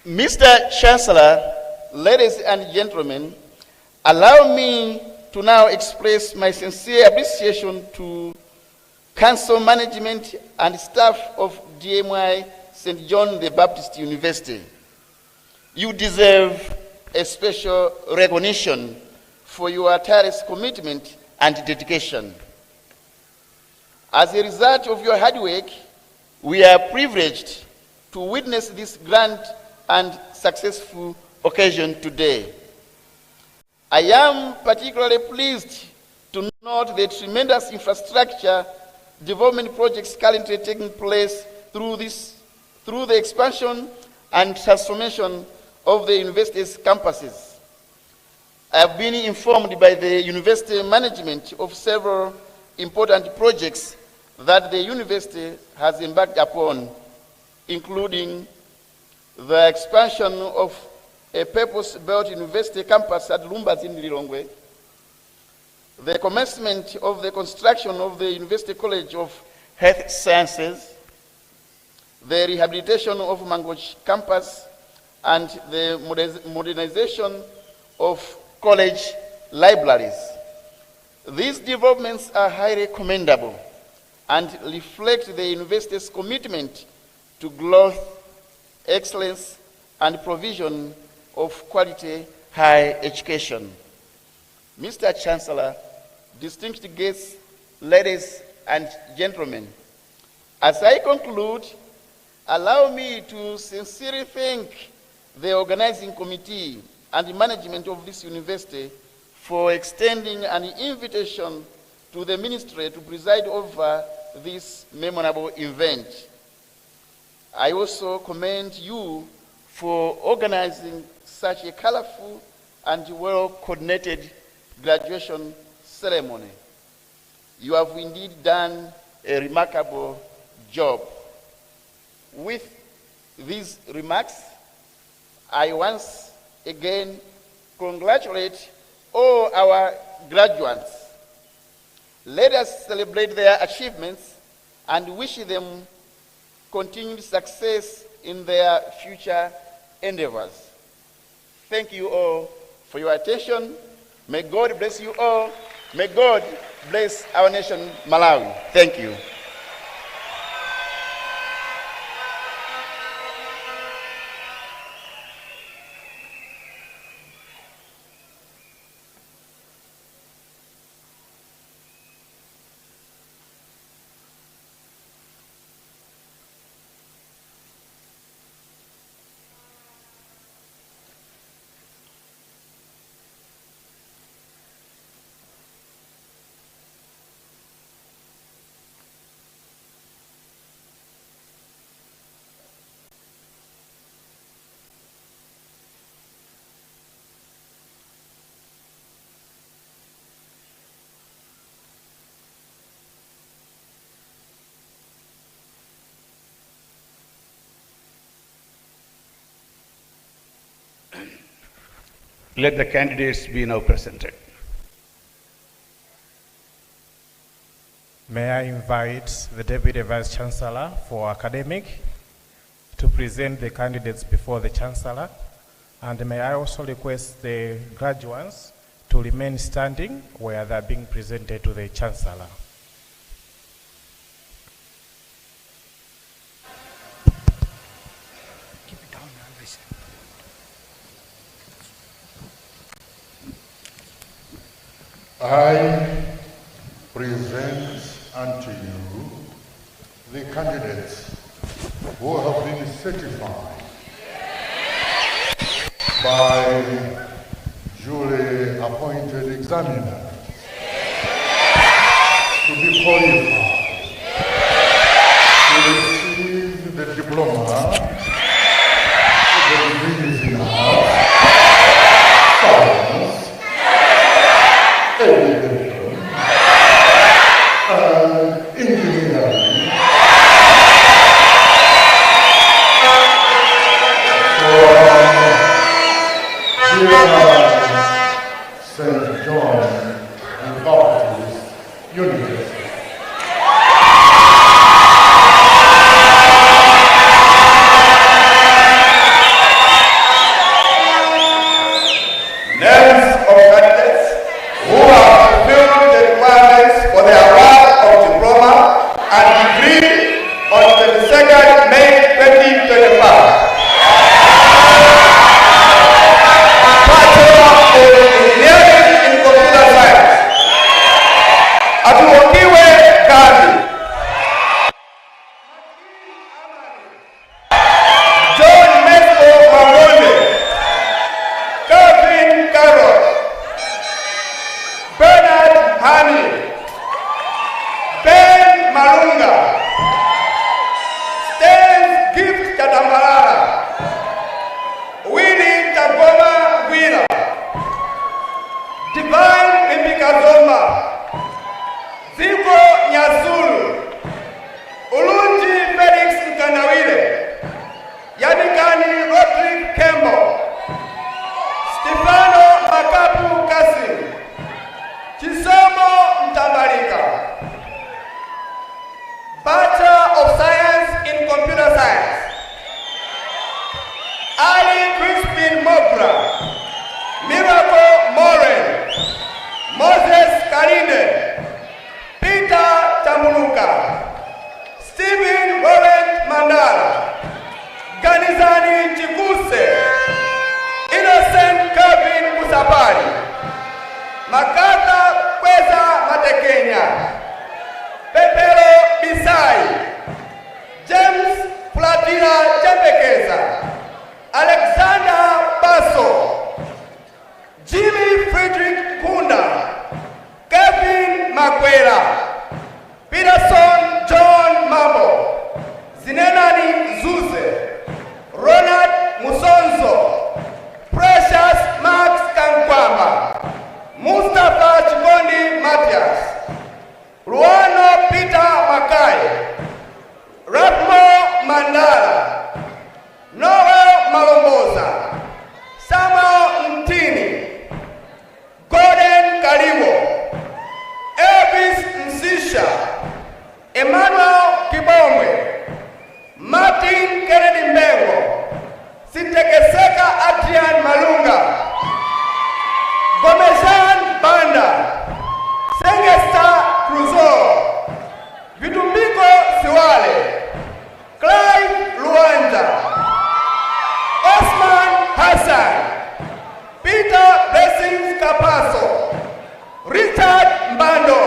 Speaker 7: Mr. Chancellor, ladies and gentlemen, allow me to now express my sincere appreciation to Council management and staff of DMI St. John the Baptist University. You deserve a special recognition for your tireless commitment and dedication. As a result of your hard work, we are privileged to witness this grand and successful occasion today. I am particularly pleased to note the tremendous infrastructure development projects currently taking place through the expansion and transformation of the university's campuses. I have been informed by the university management of several important projects that the university has embarked upon, including the expansion of a purpose-built university campus at Lumbazi in Lilongwe, the commencement of the construction of the University College of Health Sciences, the rehabilitation of Mangochi campus, and the modernization of college libraries. These developments are highly commendable and reflect the university's commitment to growth, excellence, and provision of quality higher education. Mr. Chancellor, distinguished guests, ladies and gentlemen, as I conclude, allow me to sincerely thank the organizing committee and the management of this university for extending an invitation to the ministry to preside over this memorable event. I also commend you for organizing such a colorful and well-coordinated graduation ceremony. You have indeed done a remarkable job. With these remarks, I once again congratulate all our graduates. Let us celebrate their achievements and wish them continued success in their future endeavors. Thank you all for your attention. May God bless you all. May God bless our nation, Malawi. Thank you. Let the candidates be now presented.
Speaker 6: May I invite the Deputy Vice Chancellor for Academic to present the candidates before the Chancellor, and may I also request the graduates to remain standing where they are being presented to the Chancellor.
Speaker 1: I present unto you the candidates who have been certified by duly appointed examiners to be qualified to receive the diploma, the degrees in arts, science, education, and engineering from St. John the Baptist University.
Speaker 7: Names of candidates who have fulfilled the requirements for the award of diploma and degree on 22nd May 2025. Bachelor of Engineering in Computer Science. Atuokiwe Gandhi. John Mesco Mangone. Calvin Carroll. Bernard Hani. Ben Malunga. Stan Gift Chatambalala. Willie Tagoma Wheeler. Divine Limikazoma. Zico Nyasulu. Ulunji Felix Mkanawile. Yanikani Rodrick Kembo. Stefano Makapu Kasim. Chisomo Mtambalika. Bachelor of Science in Computer Science. Ali Crispin Mogra. Miracle Moren. Moses Kalinde. Peter Tamuluka. Stephen Laurent Mandala. Ganizani Chikuse. Innocent Kevin Musapari. Makata Kweza Matekenya. Pepero Bisai. James Platila Chembekeza. Alexander Basso. Jimmy Friedrich Kunda. Kevin Makwela. Peterson John Mambo. Zinenani Zuze. Ronald Musonzo. Precious Max Kankwamba. Mustafa Chikondi Matias. Luano Peter Makai. Ratmo Mandala. Noel Malomboza. Samuel Mtini. Gordon Kaliwo. Elvis Msisha. Emmanuel Kibomwe. Martin Kennedy Mbengo. Sintekeseka Adrian Malunga. Gomezan Banda. Sengesta Cruzo. Vitumbiko Siwale. Clive Luanja. Osman Hassan. Peter Blessings Kapaso. Richard Mbando.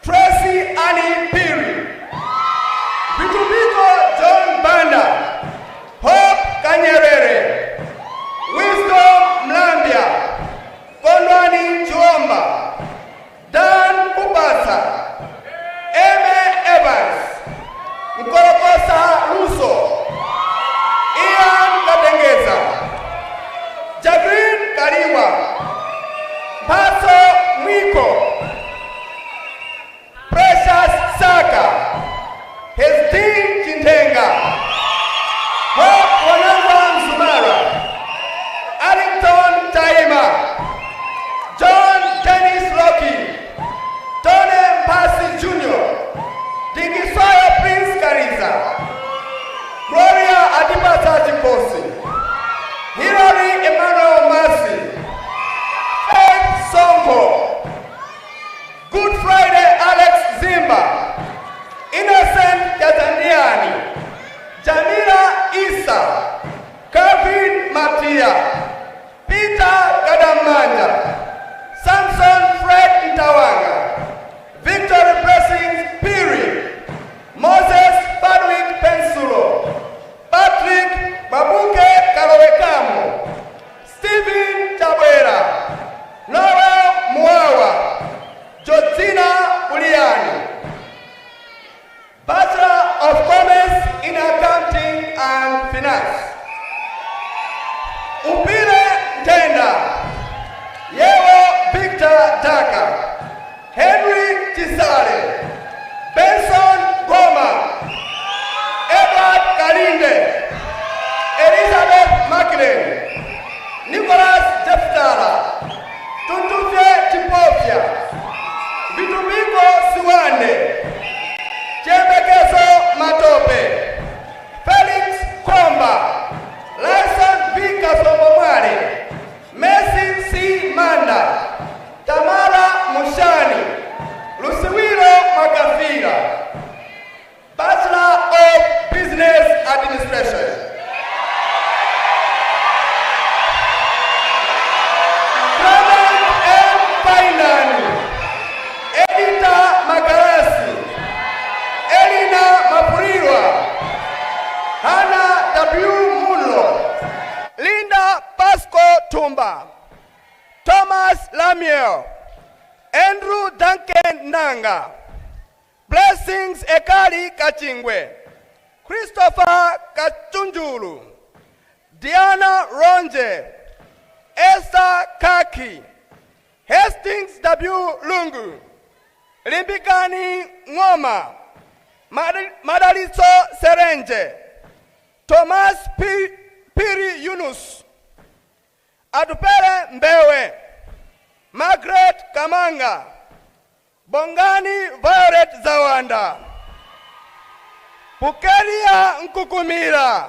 Speaker 7: Tracy Annie Piri. Vitumbiko John Banda. Hope Kanyerere.
Speaker 8: Msika, Gloria Adibata Chikosi, Hilary Emmanuel Masi, Faith Sonko, Good Friday Alex Zimba, Innocent Katandiani, Jamila Isa, Kevin Matia, Peter Kadamanja, Samson Fred Ntawanga, Victory Blessings Piri, Moses Fadwick Pensulo, Patrick Babuke Kalowekamo, Stephen Chabwera, Noel Muawa, Jotina Uliani, Bachelor of Commerce in Accounting and Finance, Upile Ntenda, Yewo Victor Daka, Henry Chisale, Benson Goma, Edward Kalinde, Elizabeth Macklin, Nicholas Jeftala, Tuntufye Chipofya, Vitumiko Siwande, Chebekeso Matope, Felix Komba, Lyson V. Kasomomwale, Messi C. Manda, Tamara Mushani, Lusiwilo Makafira, Bachelor of Business Administration. Clement M. Fainani, Edita Magarasi, Elina Mapurirwa, Hannah W. Mulo, Linda Pasco Tumba, Thomas Lamiel, Andrew Duncan Nanga, Blessings Ekali Kachingwe, Christopher Kachunjulu, Diana Ronje, Esther Kaki, Hastings W. Lungu, Limbikani Ngoma, Madaliso Serenje, Thomas Piri Yunus, Adupere Mbewe, Margaret Kamanga, Bongani Violet Zawanda, Pukeria Nkukumira,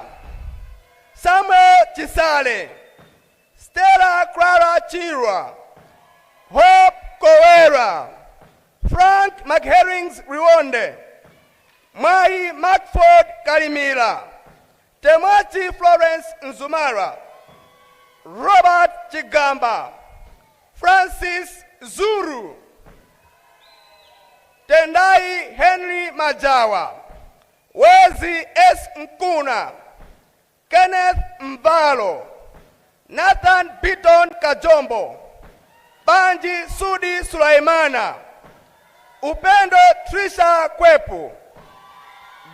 Speaker 8: Samuel Chisale, Stella Clara Chirwa, Hope Kowera, Frank McHerrings Riwonde, Mai Macford Karimira, Temachi Florence Nzumara, Robert Chigamba, Francis Zuru, Tendai Henry Majawa, Wezi S. Nkuna, Kenneth Mbalo, Nathan Biton Kajombo, Banji Sudi Sulaimana, Upendo Trisha Kwepu,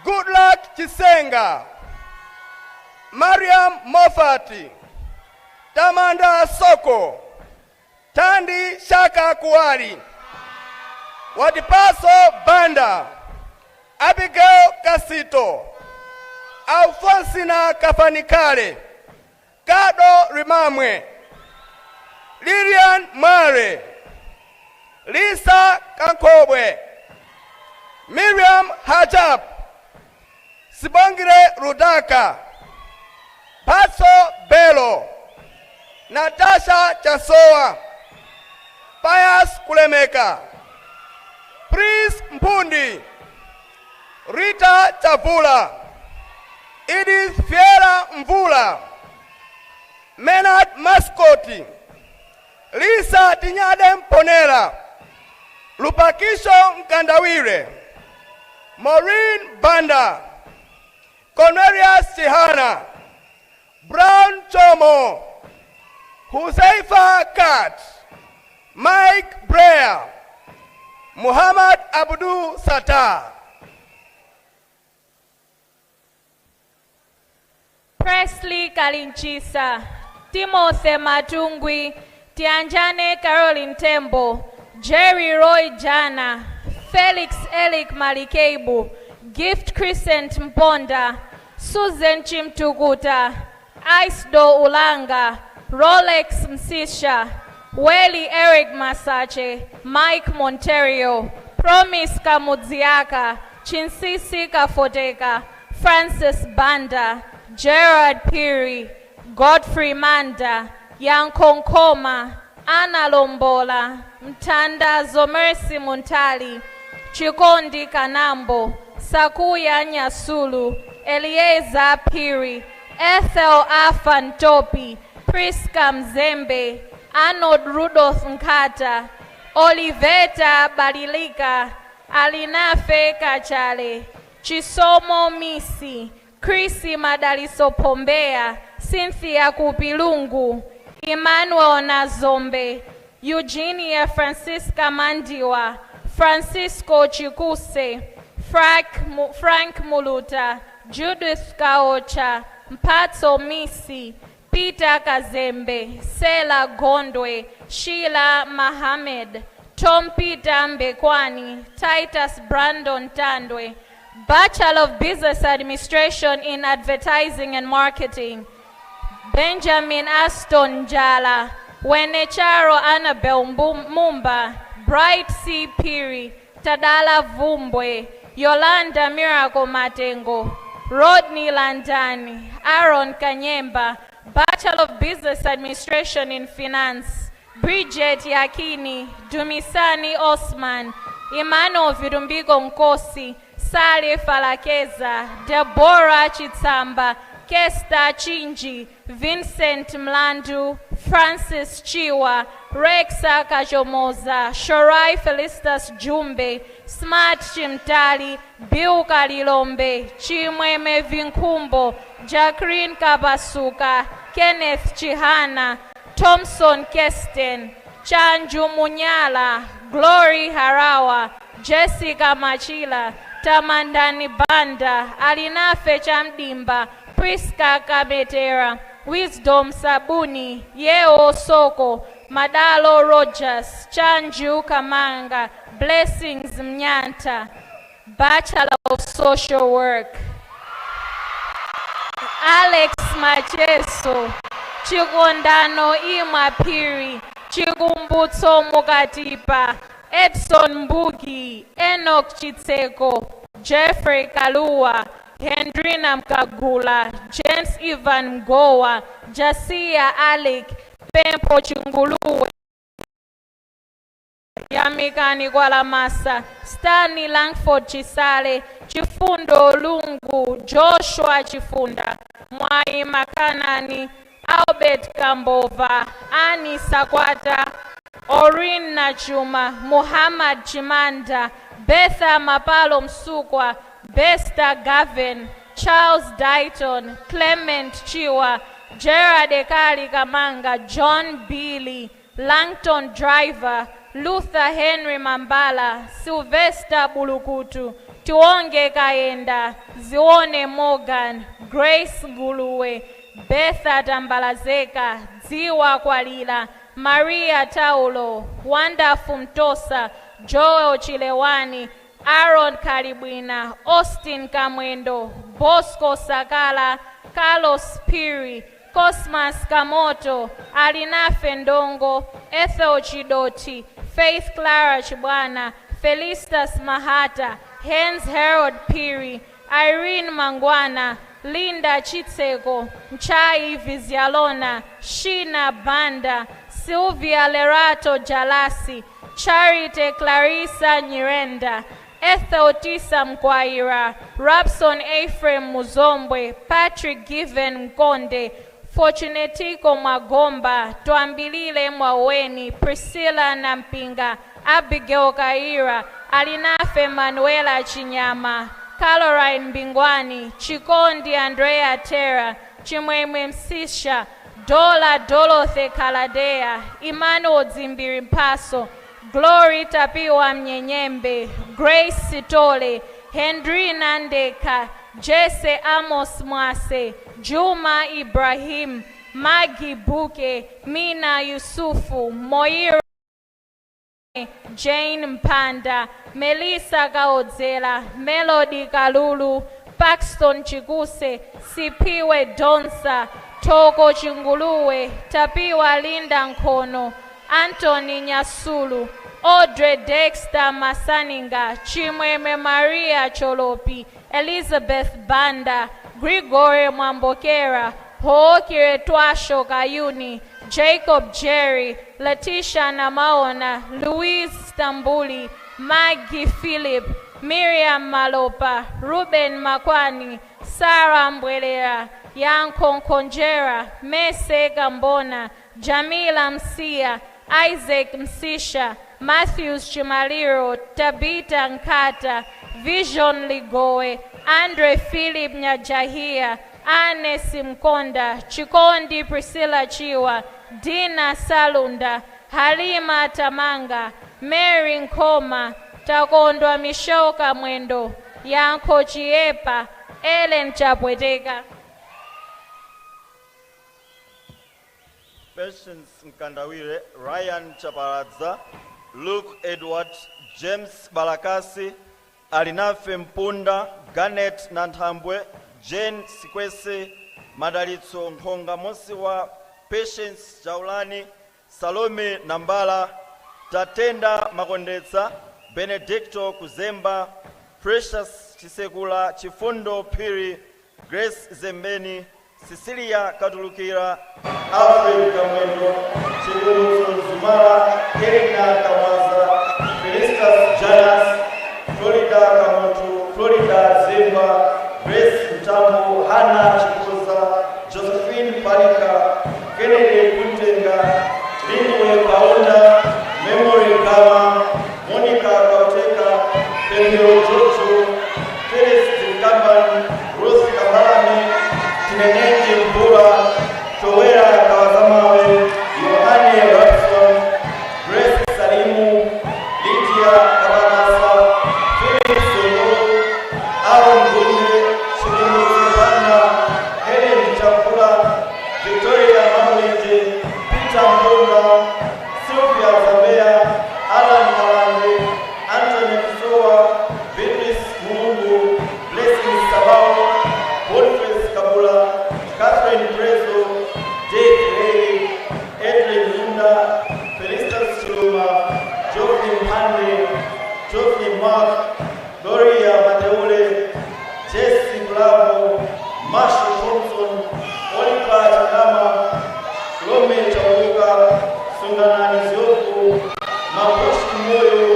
Speaker 8: Goodluck Chisenga, Mariam Mofati, Tamanda Soko, Tandi Shaka Kuwari, Wadipaso Banda, Abigail Kasito, Alfonsina Kafanikale, Kado Rimamwe, Lilian Mare, Lisa Kankobwe, Miriam Hajab, Sibongire Rudaka, Paso Bello, Natasha Chasoa, Pius Kulemeka, Prince Mpundi, Rita Chavula, Edith Fiera Mvula, Menard Mascoti, Lisa Tinyade Mponera, Lupakisho Mkandawire, Maureen Banda, Cornelius Chihana, Brown Chomo, Huzaifa Kat, Mike Breyer, Muhammad Abdu Sata.
Speaker 9: Presley Kalinchisa, Timothy Matungwi, Tianjane Caroline Tembo, Jerry Roy Jana, Felix Elik Malikeibu, Gift Crescent Mponda, Susan Chimtuguta, Icedo Ulanga, Rolex Msisha, Welly Eric Masache, Mike Monterio, Promise Kamudziaka, Chinsisi Kafoteka, Francis Banda, Gerard Piri, Godfrey Manda, Yankonkoma, Anna Lombola, Mtandazo Mercy Muntali, Chikondi Kanambo, Sakuya Nyasulu, Eliezer Piri, Ethel Afantopi, Priska Mzembe, Arnold Rudolph Nkata, Oliveta Balilika, Alinafe Kachale, Chisomo Misi, Chrissy Madaliso Pombea, Cynthia Kupilungu, Emmanuel Nazombe, Eugenia Francisca Mandiwa, Francisco Chikuse, Frank Muluta, Judith Kaocha, Mpatso Misi, Peter Kazembe, Sela Gondwe, Sheila Mohammed, Tom Peter Mbekwani, Titus Brandon Tandwe, Bachelor of Business Administration in Advertising and Marketing, Benjamin Aston Jala, Wenecharo Annabel Mumba, Bright C. Piri, Tadala Vumbwe, Yolanda Miracle Matengo, Rodney Landani, Aaron Kanyemba, Bachelor of Business Administration in Finance, Bridget Yakini, Dumisani Osman, Emmanuel Virumbiko Nkosi, Sale Falakeza, Deborah Chitsamba, Kesta Chinji, Vincent Mlandu, Francis Chiwa, Rexa Kajomoza, Shorai Felicitas Jumbe, Smart Chimtali, Bill Kalilombe, Chimweme Vinkumbo, Jacqueline Kabasuka, Kenneth Chihana, Thompson Kesten, Chanju Munyala, Glory Harawa, Jessica Machila, Tamandani Banda, Alinafe Chamdimba, Priska Kabetera, Wisdom Sabuni, Yeo Soko, Madalo Rogers, Chanju Kamanga, Blessings Mnyanta, Bachelor of Social Work, Alex Macheso, Chigondano Imapiri, Chigumbutso Mukatipa, Edson Mbugi, Enoch Chitseko, Jeffrey Kalua, Hendrina Mkagula, James Ivan Mgoa, Jasia Alec, Pempo Chunguluwe, Yamikani Kwalamasa, Stanley Langford Chisale, Chifundo Lungu, Joshua Chifunda, Mwai Makanani, Albert Kambova, Ani Sakwata, Orin Nachuma, Muhammad Chimanda, Betha Mapalo Msukwa, Besta Gavin, Charles Dayton, Clement Chiwa, Gerard Ekali Kamanga, John Bealey, Langton Driver, Luther Henry Mambala, Sylvester Bulukutu, Tuonge Kaenda, Zione Morgan, Grace Guluwe, Betha Tambalazeka, Ziwa Kwalila, Maria Taulo, Wanda Fumtosa, Joel Chilewani, Aaron Karibwina, Austin Kamwendo, Bosco Sakala, Carlos Piri, Cosmas Kamoto, Alinafe Ndongo, Ethel Chidoti, Faith Clara Chibwana, Felicitas Mahata, Hans Harold Piri, Irene Mangwana, Linda Chitseko, Mchai Vizialona, Shina Banda, Sylvia Lerato Jalasi, Charity Clarissa Nyirenda, Ethel Tisa Mkwaira, Rabson Ephraim Muzombwe, Patrick Given Mkonde, Fortunetico Magomba, Twambilile Mwaweni, Priscilla Nampinga, Abigail Kaira, Alinafe Manuela Chinyama, Caroline Bingwani, Chikondi Andrea Terra, Chimwemwe Msisha, Dola Dorothy Kaladea, Emmanuel Zimbiri Mpaso, Glory Tapiwa Mnyenyembe, Grace Sitole, Hendrina Ndeka, Jesse Amos Mwase, Juma Ibrahim, Maggie Buke, Mina Yusufu, Moira, Jane Mpanda, Melissa Gaodzela, Melody Kalulu, Paxton Chiguse, Sipiwe Donsa, Toko Chinguluwe, Tapiwa Linda Nkono, Anthony Nyasulu, Audrey Dexter Masaninga, Chimweme Maria Cholopi, Elizabeth Banda, Grigore Mwambokera, Hookire Twasho Kayuni, Jacob Jerry, Letitia Namaona, Louise Stambuli, Maggie Philip, Miriam Malopa, Ruben Makwani, Sarah Mbwelera, Yanko Konjera, Mese Gambona, Jamila Msia, Isaac Msisha, Matthews Chimaliro, Tabitha Nkata, Vision Ligoe, Andre Philip Nyajahia, Anne Simkonda, Chikondi Priscilla Chiwa, Dina Salunda, Halima Tamanga, Mary Nkoma, Takondwa Mishoka Mwendo, Yanko Chiepa, Ellen Chapweteka.
Speaker 10: Patience Mkandawire, Ryan Chaparadza, Luke Edward, James Balakasi, Alinafe Mpunda, Garnet Nantambwe, Jane Sikwese, Madalitso Nkonga Mosiwa, Patience Jaulani, Salome Nambala, Tatenda Makondetsa, Benedicto Kuzemba, Precious Chisekula, Chifundo Piri, Grace Zembeni, Cecilia Katulukira, Alfred Kamwendo, Chibumuso Zumara, Erika Kawaza, Felistas Janas, Florida Kamotu, Florida Zemba, Grace Mtambo, Hannah Chikoza, Josephine Palika, Kennedy Kuntenga, Lindwe Kaunda, Memory Gama, Monica Kauteka, Pembero Jojo, Felix Tinkaban, Rose Kabalani, Tinenenge Mbura, Towera Kawazamawe, Yohane Rapson, Grace Salimu, Lydia Kabanasa, Felix Solo, Aaron Gunde, Shirimu Sipanda, Helen Chakula, Victoria Mamuleje, Peter Mbonga, Sylvia Zambea, Alan Kalande, Anthony Kisowa, Beatrice Mungu, Blessing Sabao, Boniface Kabula, Catherine Prezo, Dave Ray, Edwin Lunda, Felicitas Chiluma, Geoffrey Mpande, Geoffrey Mark, Gloria Mateule, Jesse Bravo, Marshall Thompson, Oliver Chagama, Lome Chauka, Sunganani Zioku, Maposhi Moyo,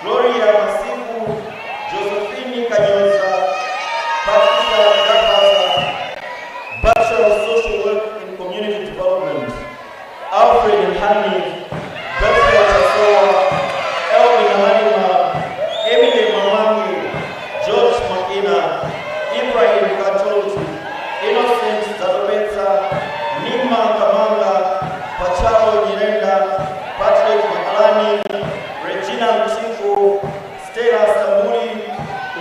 Speaker 10: Gloria Masiku, Josephine Kanyoza, Patricia Kapaza, Bachelor of Social Work in Community Development, Alfred Hani, Bethel Chasoa, Elvin Halima, Emily Mamangi, George Makina, Ibrahim Katolti, Innocent Zadobeta, Nima Kamanga, Pachalo Nyirenda, Patrick Makalani, Regina Mchiku, Stella Stambuli,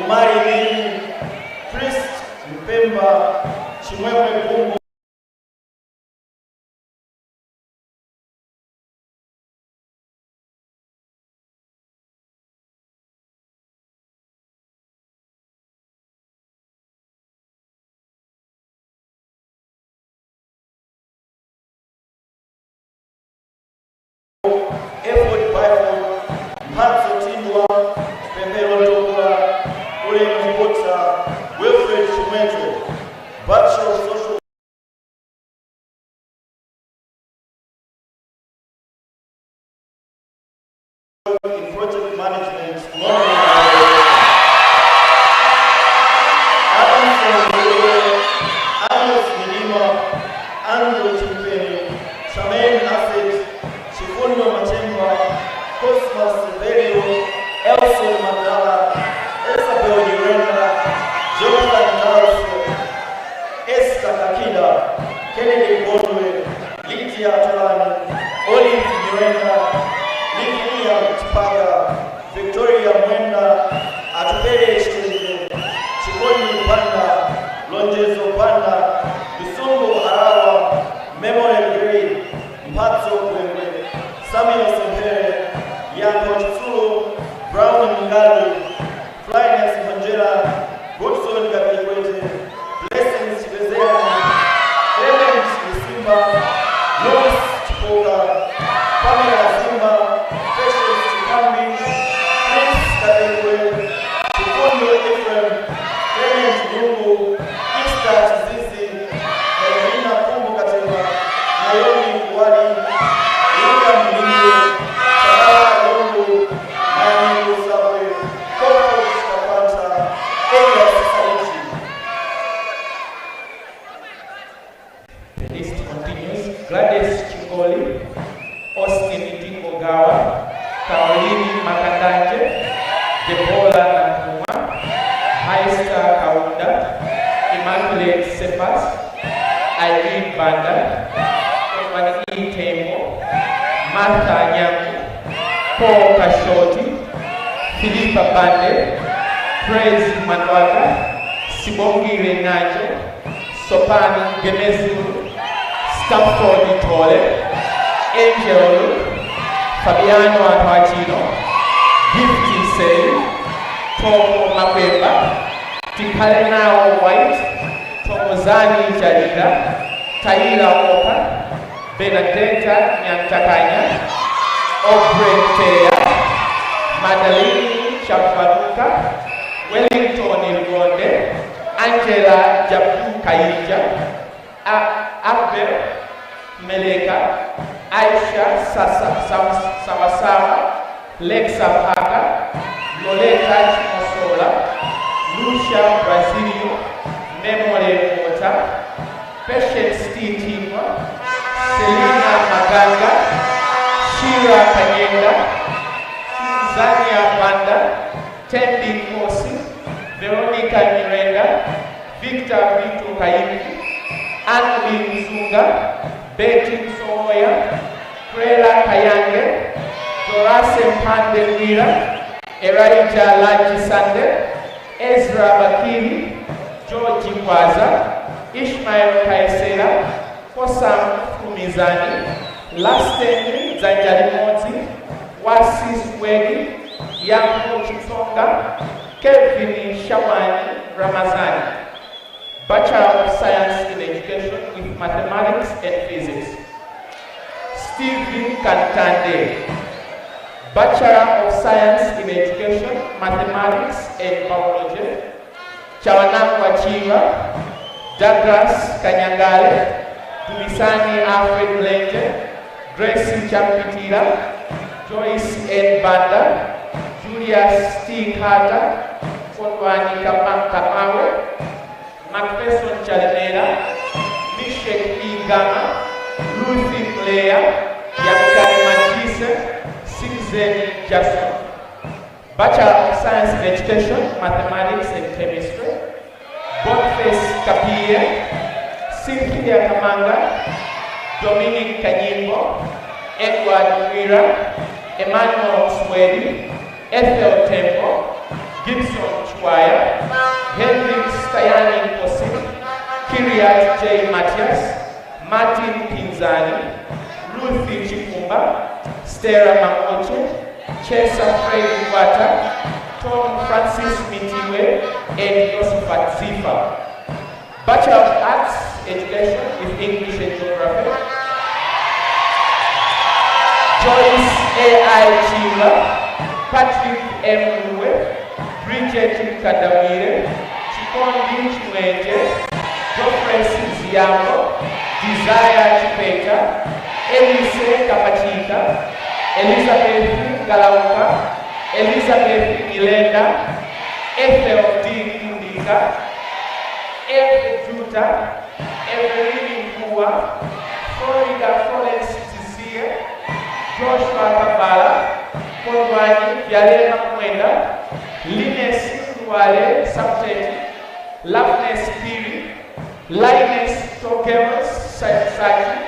Speaker 10: Umari Mini, Priest Mpemba, Chimwemwe Kumbu, Effort Bible, Patso Tindwa, Pembero Tokula, Ule Mpota, Wilfred Chumento, Bachelor of Social Work in Project Management, Adam Amos Milima, Andrew Chimpeni, Shamaine Asset, Chifundo Machemba, Cosmas Severio, Elson Mandala, Isabel Nyirenda, Jonathan Darcy, Esther Kakida, Kennedy Godwin, Lydia Tolani, Olive Nyirenda, Likia Chipaga, Victoria Mwenda, Atupele Shitende, Chikoni Panda, Lonjezo Panda, Bisungu Harawa, Memory Green, Mpatso Kwemwe, Samuel Sempere, Yanko Chitsulu, Brown Mungali, Flyers Manjera, Godson Gabikwete, Blessings Chibezeani, Clement Musimba, Louis Chipoka, Pamela
Speaker 11: Aista Kaunda, Immaculate Cephas, Irene Banda, Osmani Tembo, Martha Nyamu, Paul Kashoti, Philippa Bande, Praise Manwaga, Sibongi Renajo, Sopani Gemezu, Stanford Tole, Angel, Fabiano Antwachino, Gifty Say, Tomo Mapemba, Tikalena White, Tomozani Jarida, Taila Oka, Benedetta Nyantakanya, Aubrey Tea, Madeline Chaparuka, Wellington Ilgonde, Angela Jabu Kaija, Abel Meleka, Aisha Sawasawa, Lexa Paka, Loleta Chimosola, Lucia Brasilio, Memory Mota, Patience T. Tima, Selena Maganga, Shira Kanyenda, Zania Banda, Tendi Kosi, Veronica Miranda, Victor Vito Kaiki, Anne Zunga, Betty Soya, Krela Kayange, Dorase Pande Mira, Elijah Laji Sande, Ezra Bakiri, George Kwaza, Ishmael Kaisera, Kosam Fumizani, Lasten Zanjarimoti, Wasis Wegi, Yanko Chitonga, Kevin Shawani Ramazani. Bachelor of Science in Education with Mathematics and Physics. Stephen Kantande, Bachelor of Science in Education, Mathematics and Biology. Chawanangwa Chiva, Douglas Kanyangale, Dumisani Alfred Lenje, Gracie Champitira, Joyce N. Banda, Julia T. Carter, Fotwani Kamawe, Macpherson Chalimera, Mishek E. Gama, Ruthie Blair, Yakari Majise, Singzen Jason. Bachelor of Science in Education, Mathematics and Chemistry. Boniface Kapie, Cynthia Kamanga, Dominic Kanyimbo, Edward Wira, Emmanuel Swedi, Ethel Tempo, Gibson Chwaya, Hendrik Stayani Kosi, Kiriat J. Matias, Martin Pinzani, Ruthie Chikumba, Stella Mamoche, Chesa Freddy Wata, Tom Francis Mitiwe, and Josephat Zifa. Bachelor of Arts, Education with English and Geography. Joyce A.I. Chila, Patrick M. Uwe, Bridget Kadamire, Chikondi Chimwenje, Geoffrey Ziambo, Desire Chipeta, Elise Kapachika, Elizabeth Galauka, Elizabeth Ilenda, Ethel D. Kundika, F. Juta, Evelyn Kua, Florida Florence Tizie, Joshua Kabala, Konwani Vialena Mwenda, Linus Nwale Sapteti, Loveness Piri, Linus Tokewas Saki,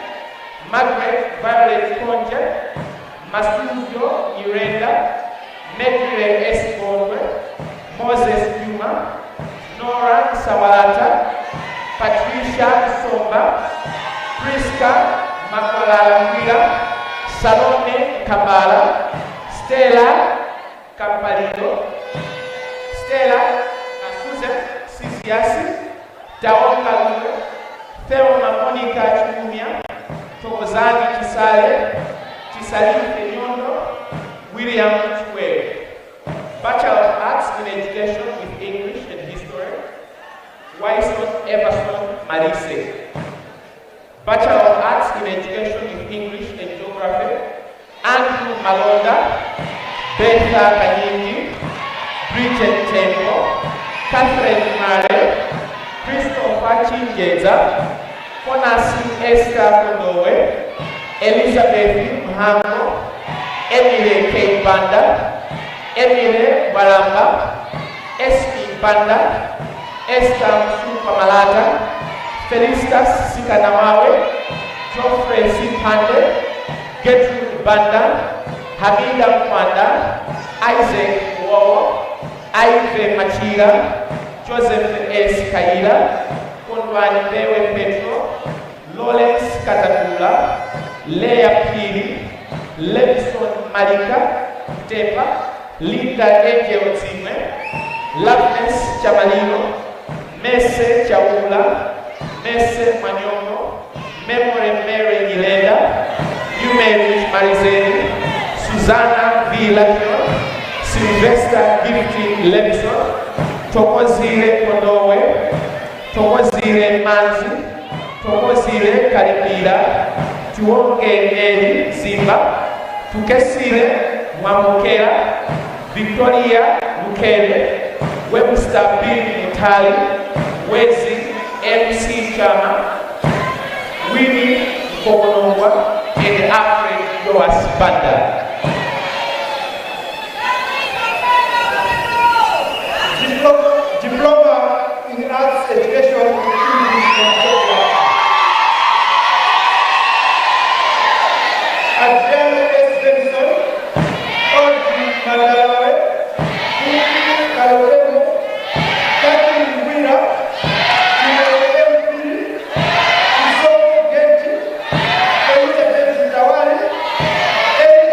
Speaker 11: Margaret Violet Konja, Masujo Irenda, Medre S. Bondwe, Moses Juma, Nora Sawalata, Patricia Somba, Priska Makolalambira, Salome Kabala, Stella Camparido, Stella Susan Sisiasi, Taonga Lule, Theona Monica Chumia, Tokozani Chisale, Chisali Fenyondo, William Chwe. Bachelor of Arts in Education with English and History, Wyson Everson Marise. Bachelor of Arts in Education with English and Geography, Andrew Malonda, Betha Kanyingi, Bridget Tembo, Catherine Mare, Christopher Chinjeza, Fonasi Esther Kondowe, Elizabeth Mhango, Emile K. Banda, Emile Baramba, S.P. Banda, Esther Msupa Malata, Felicitas Sikanamawe, Geoffrey Sipande, Gertrude Banda, Hamida Mwanda, Isaac Wowo, Ive Machira, Joseph S. Kaila, Kondwani Bewe Petro, Lawrence Katatula, Leah Pili, Levison Malika, Tepa, Linda Eke Otime, Loveness Chamalino, Mese Chaula, Mese Manyongo, Memory Mary Gileda, Humeri Marizeni, Susanna Villacchio, Sylvester Gifty Levison, Tokozile Kondowe, Tokozile Manzi, Tokozile Kalipira, Tuonge Eli Zimba, Tukesile Mwamokela, Victoria Mukele, Webster Bill Mutali, Wezi MC Chama, Winnie Kokonongwa, and Alfred Yoas Banda.
Speaker 8: Diploma in Arts Education in English and Geography. Adriana S. Benson, Audrey Mandalawe, Kiki Kaloremo, Catherine Wina, Kimele Mpili, Isoko Genji, Elizabeth Ndawali, Eric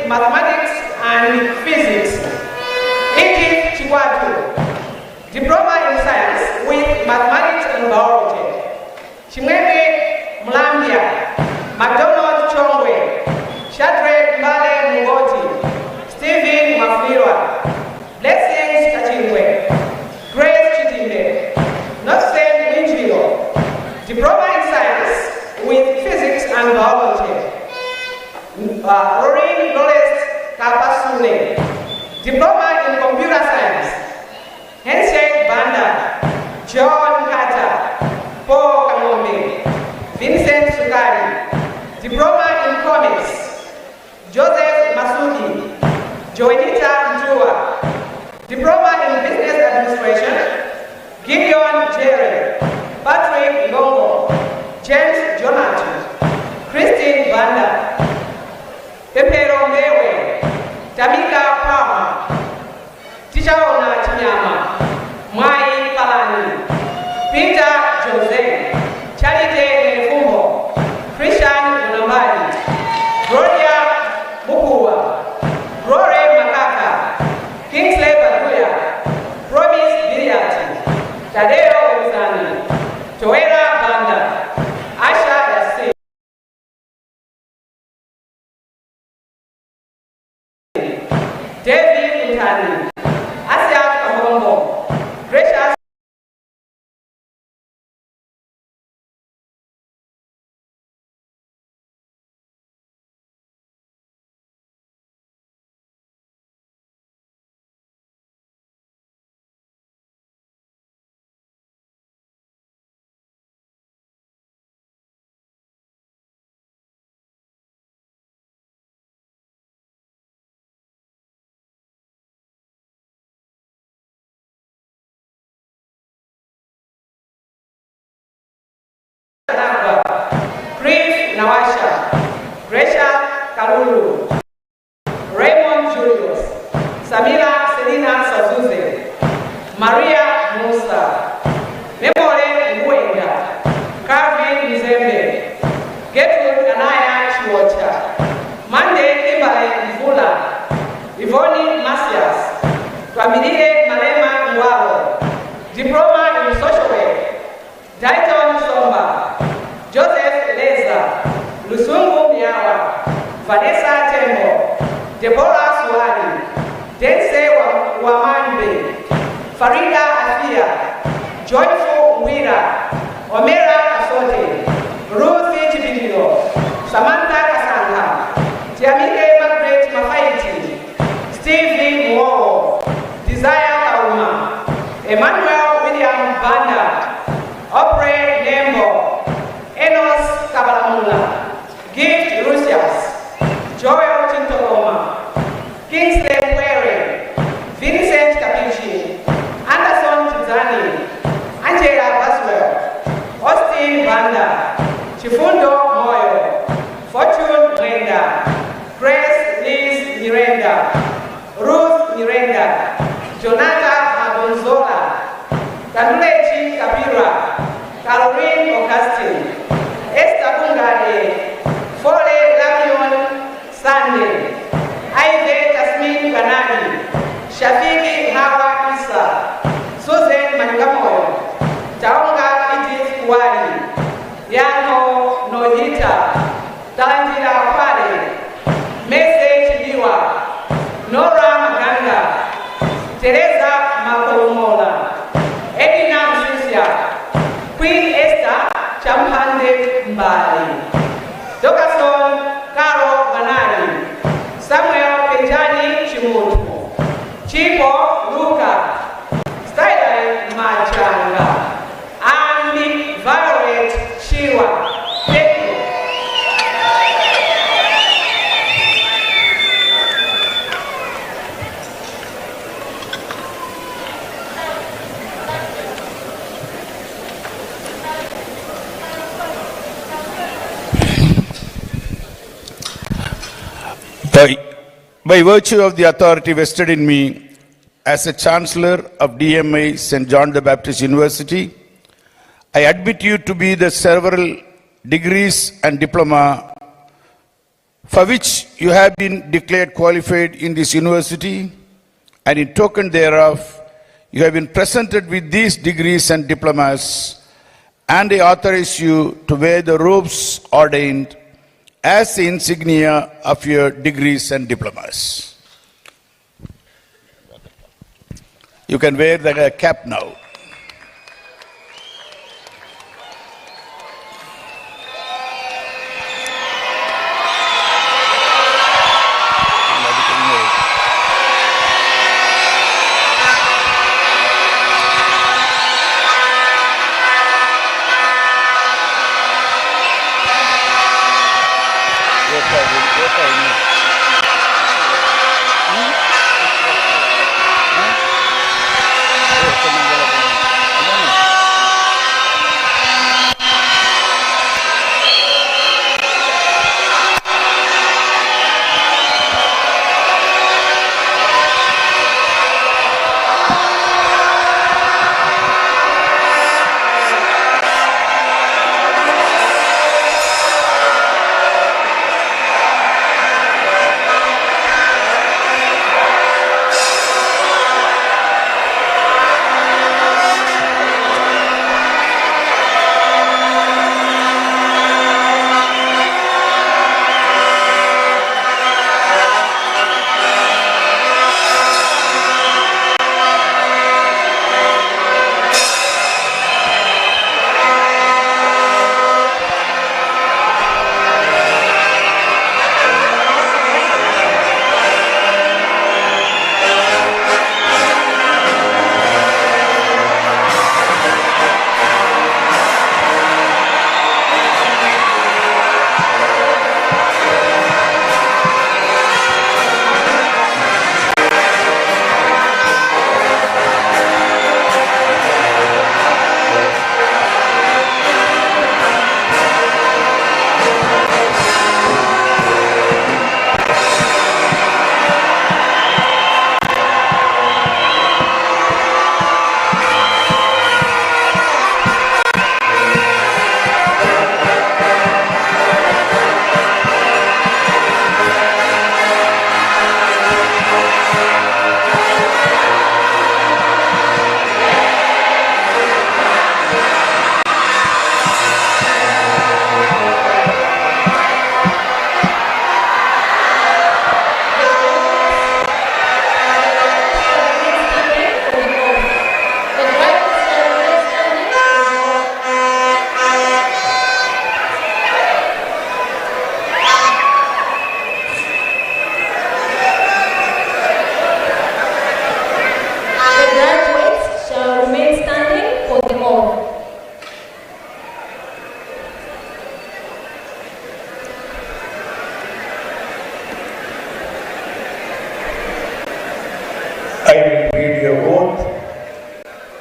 Speaker 11: mathematics and physics. Edith Chikwatu, diploma in science with mathematics and biology. Chimwembe Mlambia, McDonald Chongwe, Shadrach Mbale Mungoti, Stephen Mafirwa, Blessings Kachingwe, Grace Chitimbe, Notsen Minjiro, diploma in science with physics and biology. Rorin Dolores Kapasune, diploma in computer science. Handshake Banda, John Carter, Paul Kamombe, Vincent Sukari, diploma in comics. Joseph Masuki, Joanita Mtua, diploma in business administration. Gideon Jerry, Patrick Longo, James Jonathan, Christine Banda, Pepero Mewe, Tamika Palmer, Tichaona Chinyama, Mwai Palani, Peter Jose, Charity Nefumbo, Christian Unamadi, Gloria Mukua, Glory Makaka, Kingsley Baduya, Promise Biliati, Tadeo Uzani, Toera Banda, Asha Yasi, David Intani, Asia Kamombo, Gracious Chris Nawasha, Gracia Kalulu, Raymond Julius, Samira Selina Sazuze, Maria Musa, Memore Nguenga, Carvin Nzembe, Gertrude Anaya Chiwocha, Mande Kimbale Mvula, Ivoni Masias, Twamilie Malema Mwaro, diploma in social work, Dayton Somba, Joseph Leza, Lusungu Miawa, Vanessa Tembo, Deborah Suwali, Dense Wamande, Farida Afia, Joyful Mwira, Omera Asote, Ruthi Chibinilo, Samantha Kasanga, Tiamike Margaret Mafaiti, Stevie Mworo, Desire Kauma, Emmanuel William Banda, Opre Nembo, Enos Kabalamula, Gift Lucius, Joel Chintoloma, Kingsley Query, Vincent Capici, Anderson Tizani, Angela Baswell, Austin Banda, Chifundo Moyo, Fortune Miranda, Grace Liz Miranda, Ruth Miranda, Jonathan Abonzola, Kanulechi Kabira, Caroline Augustine, Esther Bungade, Fole Lamion Sunday, Ive Tasmin Kanani, Shafiki Hawa Isa, Susan Mangamoyo, Taonga Edith Kuwali, Yano Nohita, Talantira Pade, Mese Chibiwa, Nora Maganga, Teresa Makolomola, Edina Msisia, Queen Esther Champande Mbali, Dokason Karo Banani, Samuel Pejani Chimutu, Chipo Luka, Styler Majanga, and Violet Shiwa. Thank you.
Speaker 7: By virtue of the authority vested in me as a Chancellor of DMI St. John the Baptist University, I admit you to be the several degrees and diploma for which you have been declared qualified in this university, and in token thereof, you have been presented with these degrees and diplomas, and I authorize you to wear the robes ordained as the insignia of your degrees and diplomas. You can wear the cap now.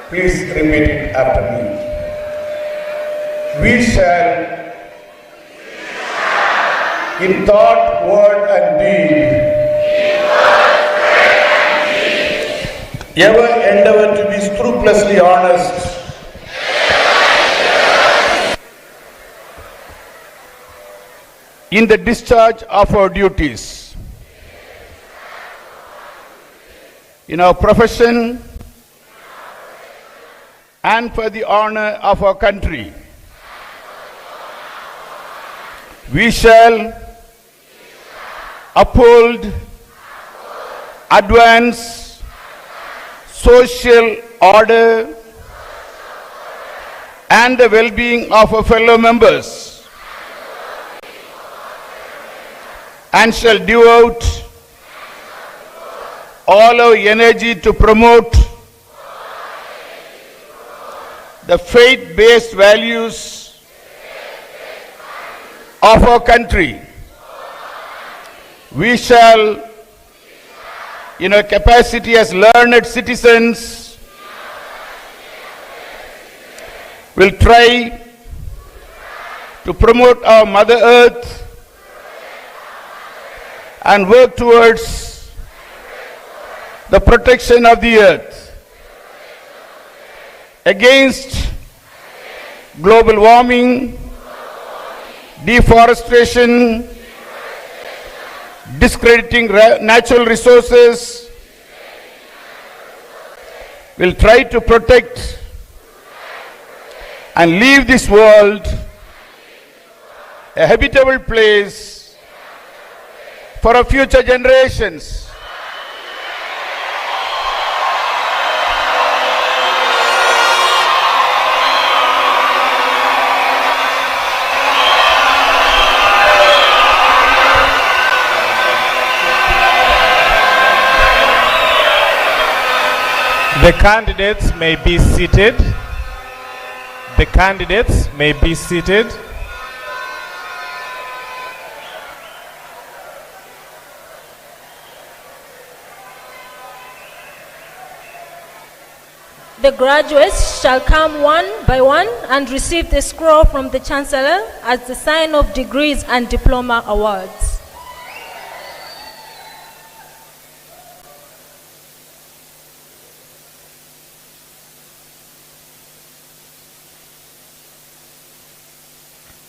Speaker 12: Please repeat it after me. We shall, in thought, word and deed, ever endeavor to be scrupulously honest,
Speaker 7: in the discharge of our duties, in our profession, and for the honor of our country. We shall uphold, advance social order and the well-being of our fellow members, and shall devote all our energy to promote the faith-based values of our country. We shall, in our capacity as learned citizens, will try to promote our Mother Earth and work towards the protection of the earth against global warming, deforestation, discrediting natural resources, will try to protect and leave this world a habitable place for our future generations.
Speaker 6: The candidates may be seated. The candidates may be seated.
Speaker 2: The graduates shall come one by one and receive the scroll from the Chancellor as the sign of degrees and diploma awards.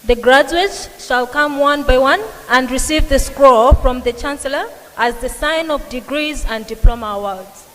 Speaker 2: The graduates shall come one by one and receive the scroll from the Chancellor as the sign of degrees and diploma awards.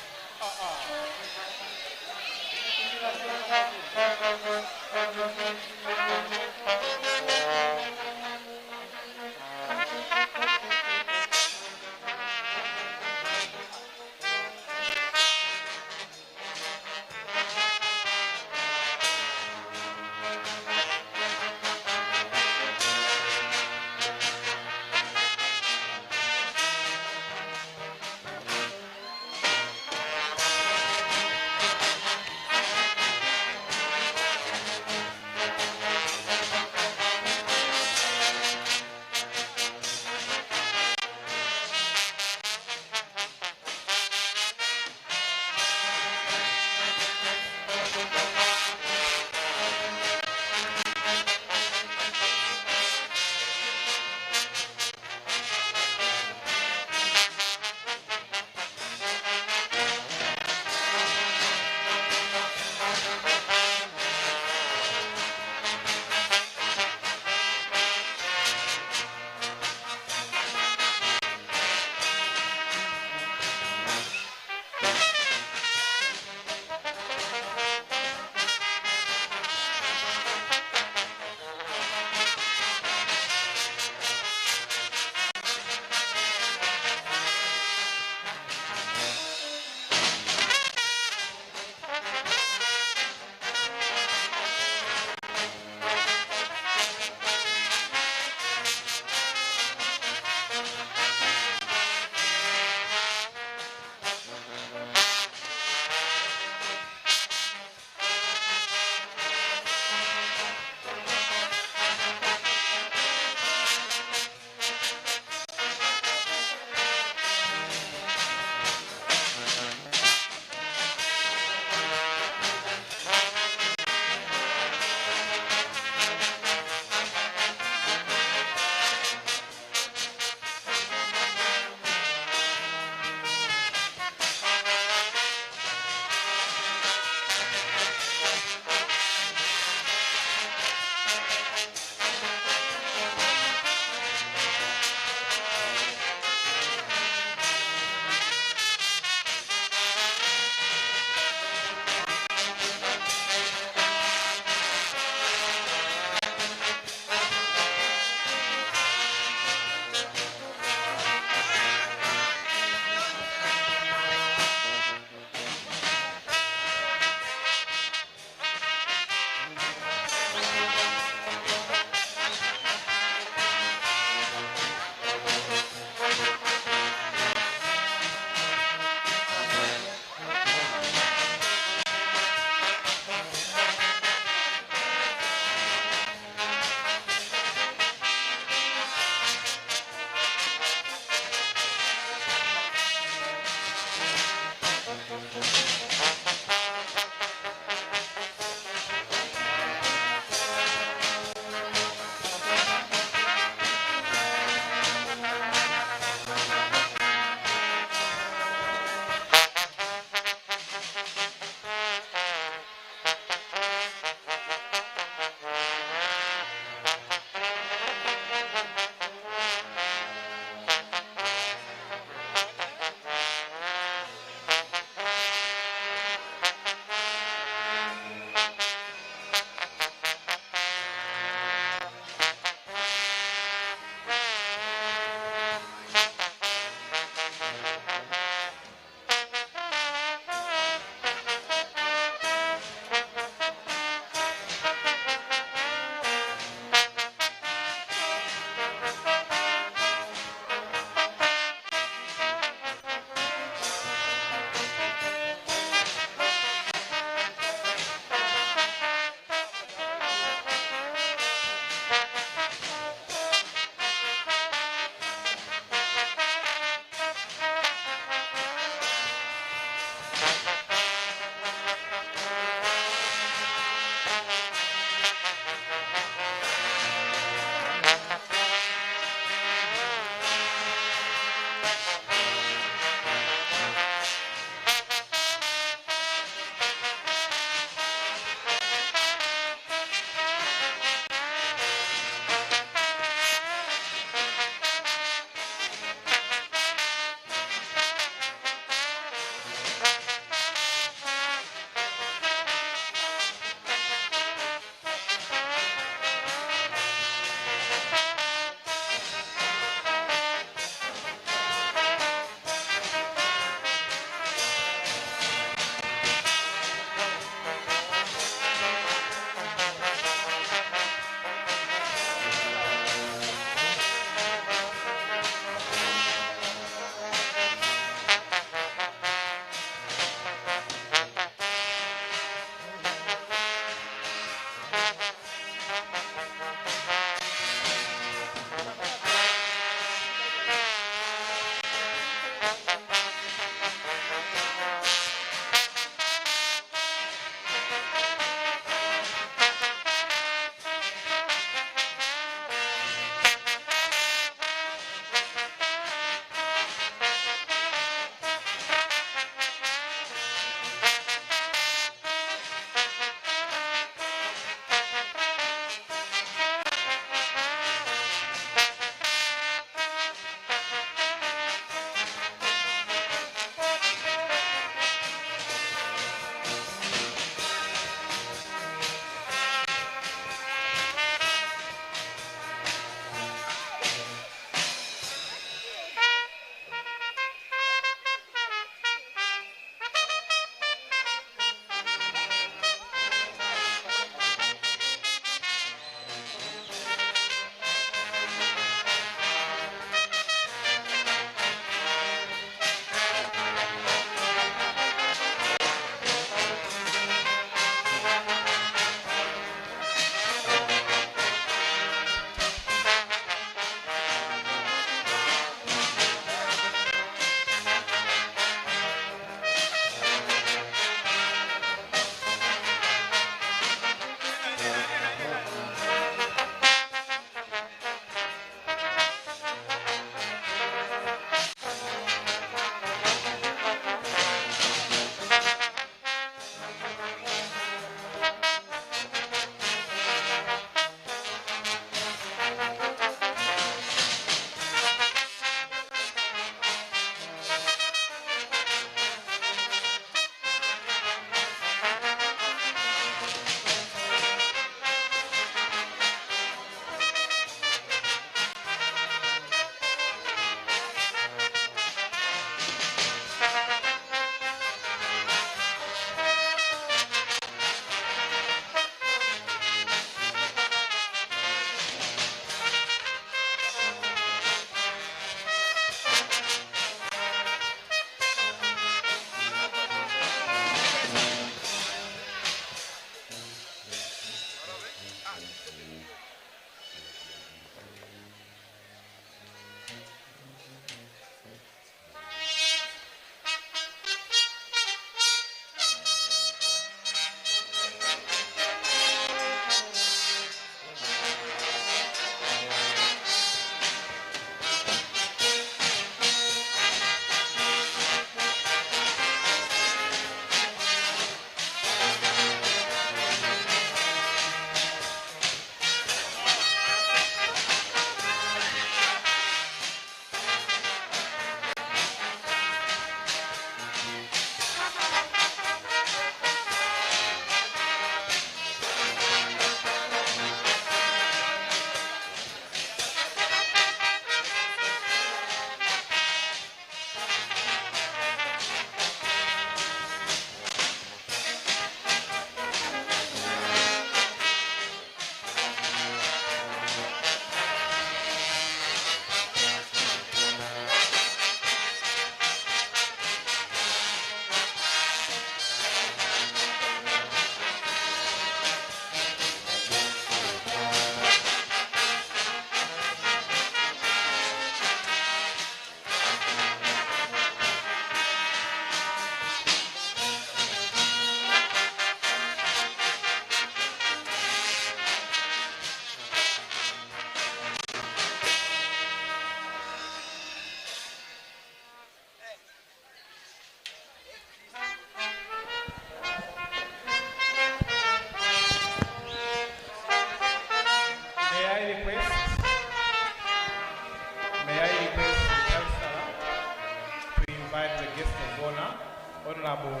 Speaker 6: Honorable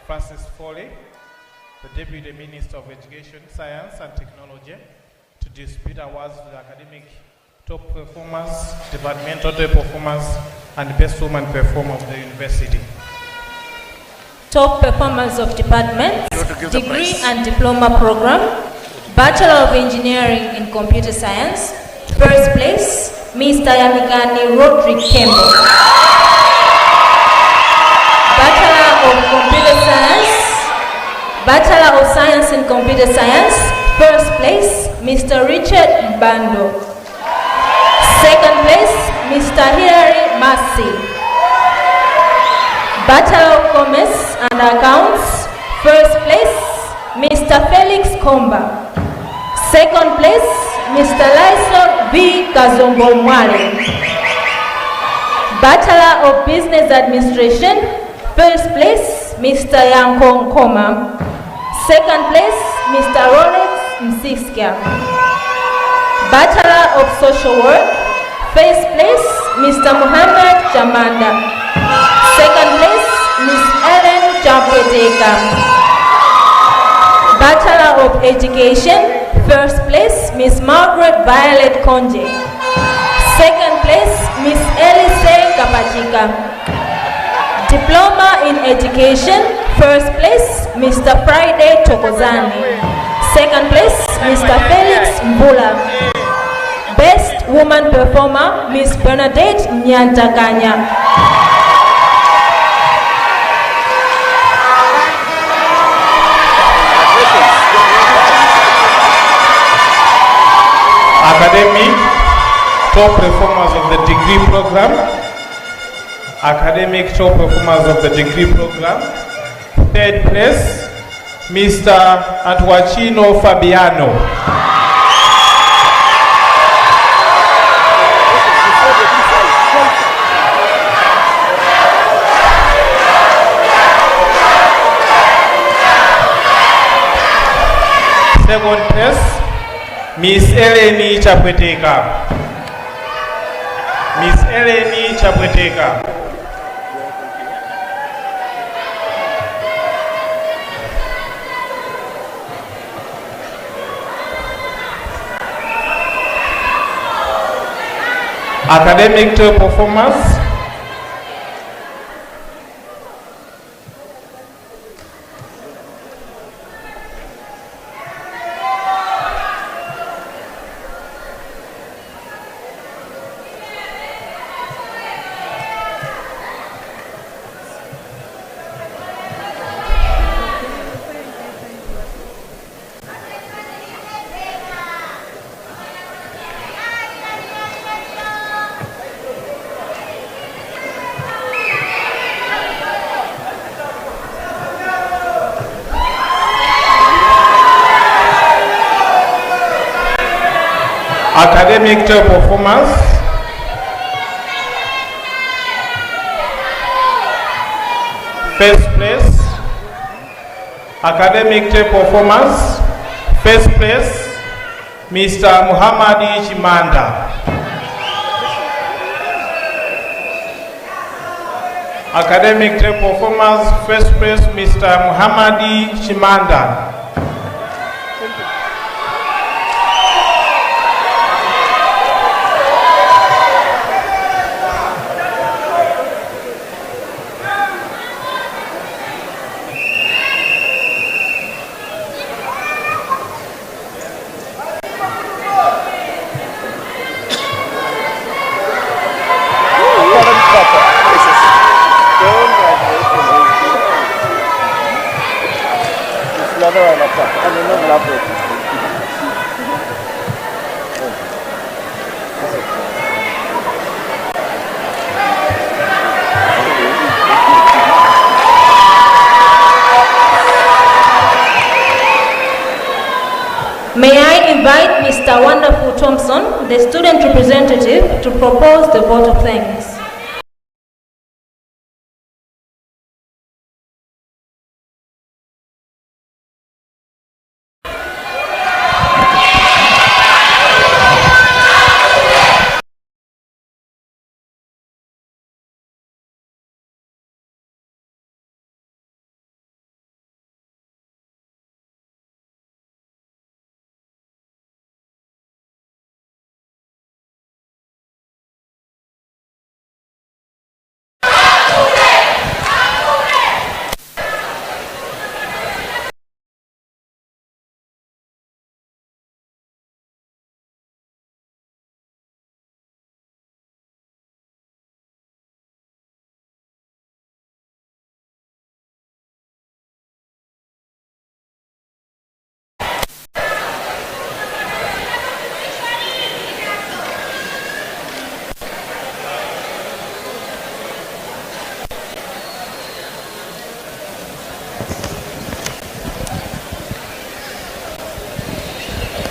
Speaker 6: Francis Foley, the Deputy Minister of Education, Science and Technology, to distribute awards to the academic top performers, departmental top performers, and best woman performer of the university.
Speaker 2: Top performers of departments, degree and diploma program, Bachelor of Engineering in Computer Science. First place, Mr. Yamigani Rodrick Kembo. Bachelor of Computer Science, Bachelor of Science in Computer Science. First place, Mr. Richard Bando. Second place, Mr. Hilary Massey. Bachelor of Commerce and Accounts. First place, Mr. Felix Komba. Second place, Mr. Lyson V. Kazombo Mwale. Bachelor of Business Administration. First place, Mr. Yankong Koma. Second place, Mr. Rolex Msiskia. Bachelor of Social Work. First place, Mr. Muhammad Chamanda. Second place, Ms. Ellen Champweteka. Bachelor of Education. First place, Ms. Margaret Violet Konje. Second place, Ms. Elise Kapachika. Diploma in Education. First place, Mr. Friday Tokozani. Second place, Mr. Felix Mbula. Best Woman Performer, Ms. Bernadette Nyantakanya.
Speaker 6: Academic top performers of the degree program. Academic top performers of the degree program. Third place, Mr. Antuachino Fabiano. Second place, Miss Eleni Chapweteka. Miss Eleni Chapweteka. Academic top performers. Academic top performers. First place, academic top performers. First place, Mr. Muhammadi Chimanda. Academic top performers. First place, Mr. Muhammadi Chimanda.
Speaker 2: May I invite Mr. Wonderful Thompson, the student representative, to propose the vote of thanks.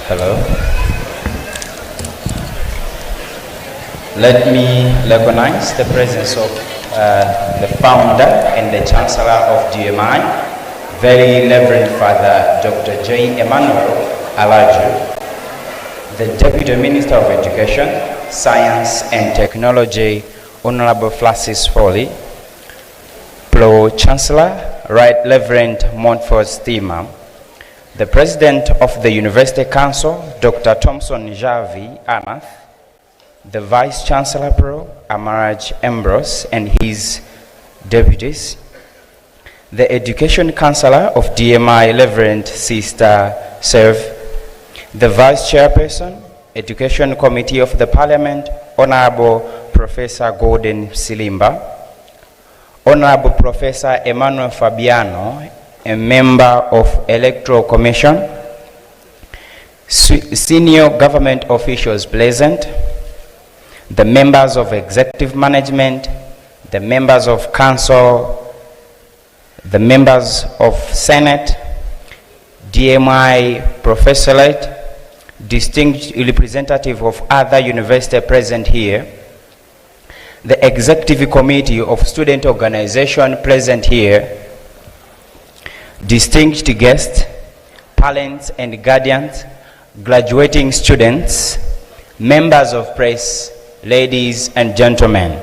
Speaker 13: Hello. Let me recognize the presence of the founder and the Chancellor of DMI, Very Reverend Father Dr. J. Emmanuel Alaju, the Deputy Minister of Education, Science and Technology, Honorable Francis Foley, Pro Chancellor, Right Reverend Montfort Stima, the President of the University Council, Dr. Thompson Javi Anath, the Vice Chancellor Pro Amaraj Ambrose and his deputies, the Education Counselor of DMI, Reverend Sister Serve, the Vice Chairperson, Education Committee of the Parliament, Honorable Professor Gordon Silimba, Honorable Professor Emmanuel Fabiano, a member of Electoral Commission, senior government officials present, the members of executive management, the members of council, the members of Senate, DMI professorate, distinguished representative of other universities present here, the executive committee of student organization present here, distinguished guests, parents and guardians, graduating students, members of press, ladies and gentlemen,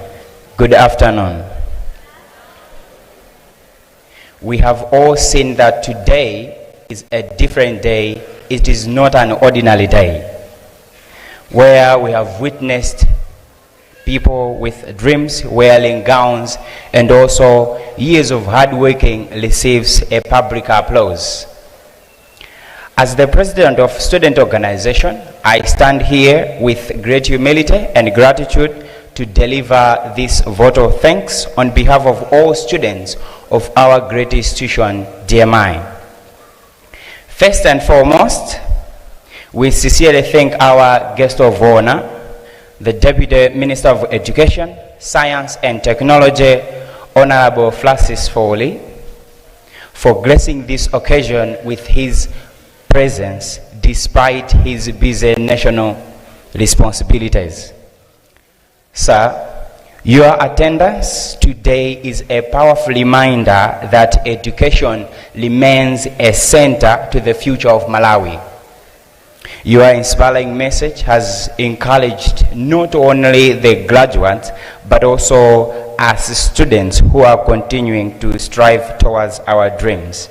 Speaker 13: good afternoon. We have all seen that today is a different day. It is not an ordinary day, where we have witnessed people with dreams, wearing gowns, and also years of hard working receives a public applause. As the president of student organization, I stand here with great humility and gratitude to deliver this vote of thanks on behalf of all students of our great institution, DMI. First and foremost, we sincerely thank our guest of honor, the Deputy Minister of Education, Science and Technology, Honorable Francis Foley, for gracing this occasion with his presence despite his busy national responsibilities. Sir, your attendance today is a powerful reminder that education remains a center to the future of Malawi. Your inspiring message has encouraged not only the graduates, but also us students who are continuing to strive towards our dreams.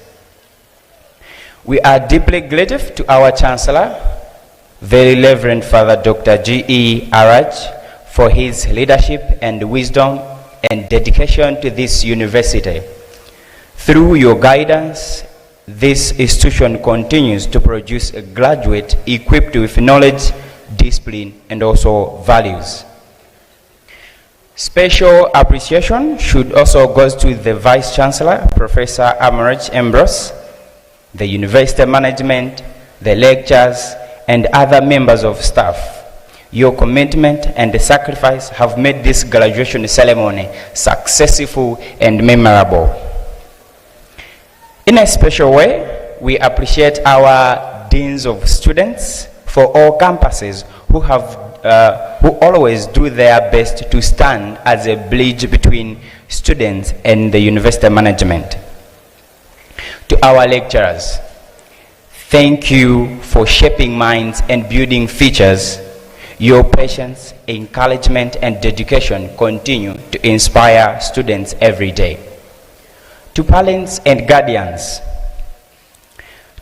Speaker 13: We are deeply grateful to our Chancellor, Very Reverend Father Dr. G.E. Araj, for his leadership and wisdom and dedication to this university. Through your guidance, this institution continues to produce a graduate equipped with knowledge, discipline, and also values. Special appreciation should also go to the Vice Chancellor, Professor Amaraj Ambrose, the university management, the lecturers, and other members of staff. Your commitment and sacrifice have made this graduation ceremony successful and memorable. In a special way, we appreciate our deans of students for all campuses who always do their best to stand as a bridge between students and the university management. To our lecturers, thank you for shaping minds and building futures. Your patience, encouragement, and dedication continue to inspire students every day. To parents and guardians,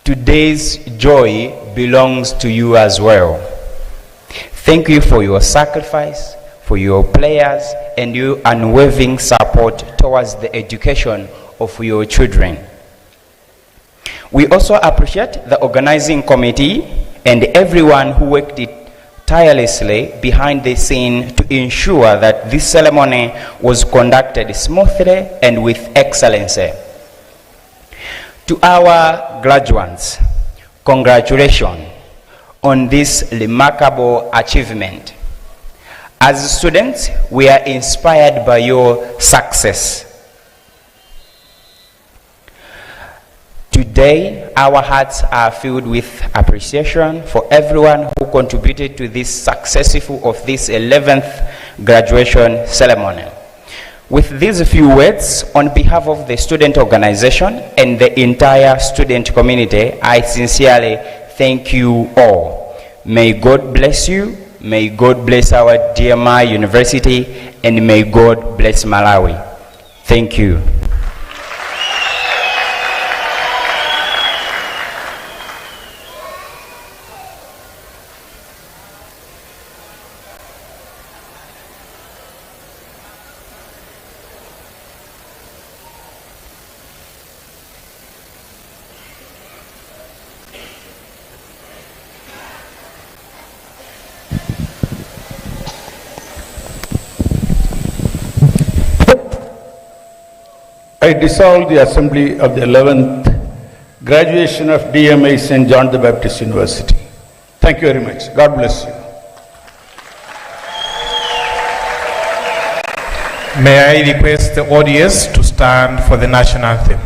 Speaker 13: today's joy belongs to you as well. Thank you for your sacrifice, for your prayers, and your unwavering support towards the education of your children. We also appreciate the organizing committee and everyone who worked tirelessly behind the scene to ensure that this ceremony was conducted smoothly and with excellency. To our graduates, congratulations on this remarkable achievement. As students, we are inspired by your success. Today, our hearts are filled with appreciation for everyone who contributed to this successful of this 11th graduation ceremony. With these few words, on behalf of the student organization and the entire student community, I sincerely thank you all. May God bless you, may God bless our DMI University, and may God bless Malawi. Thank you.
Speaker 12: I dissolve the Assembly of the 11th graduation of DMI St. John the Baptist University. Thank you very much. God bless you.
Speaker 6: May I request the audience to stand for the national anthem.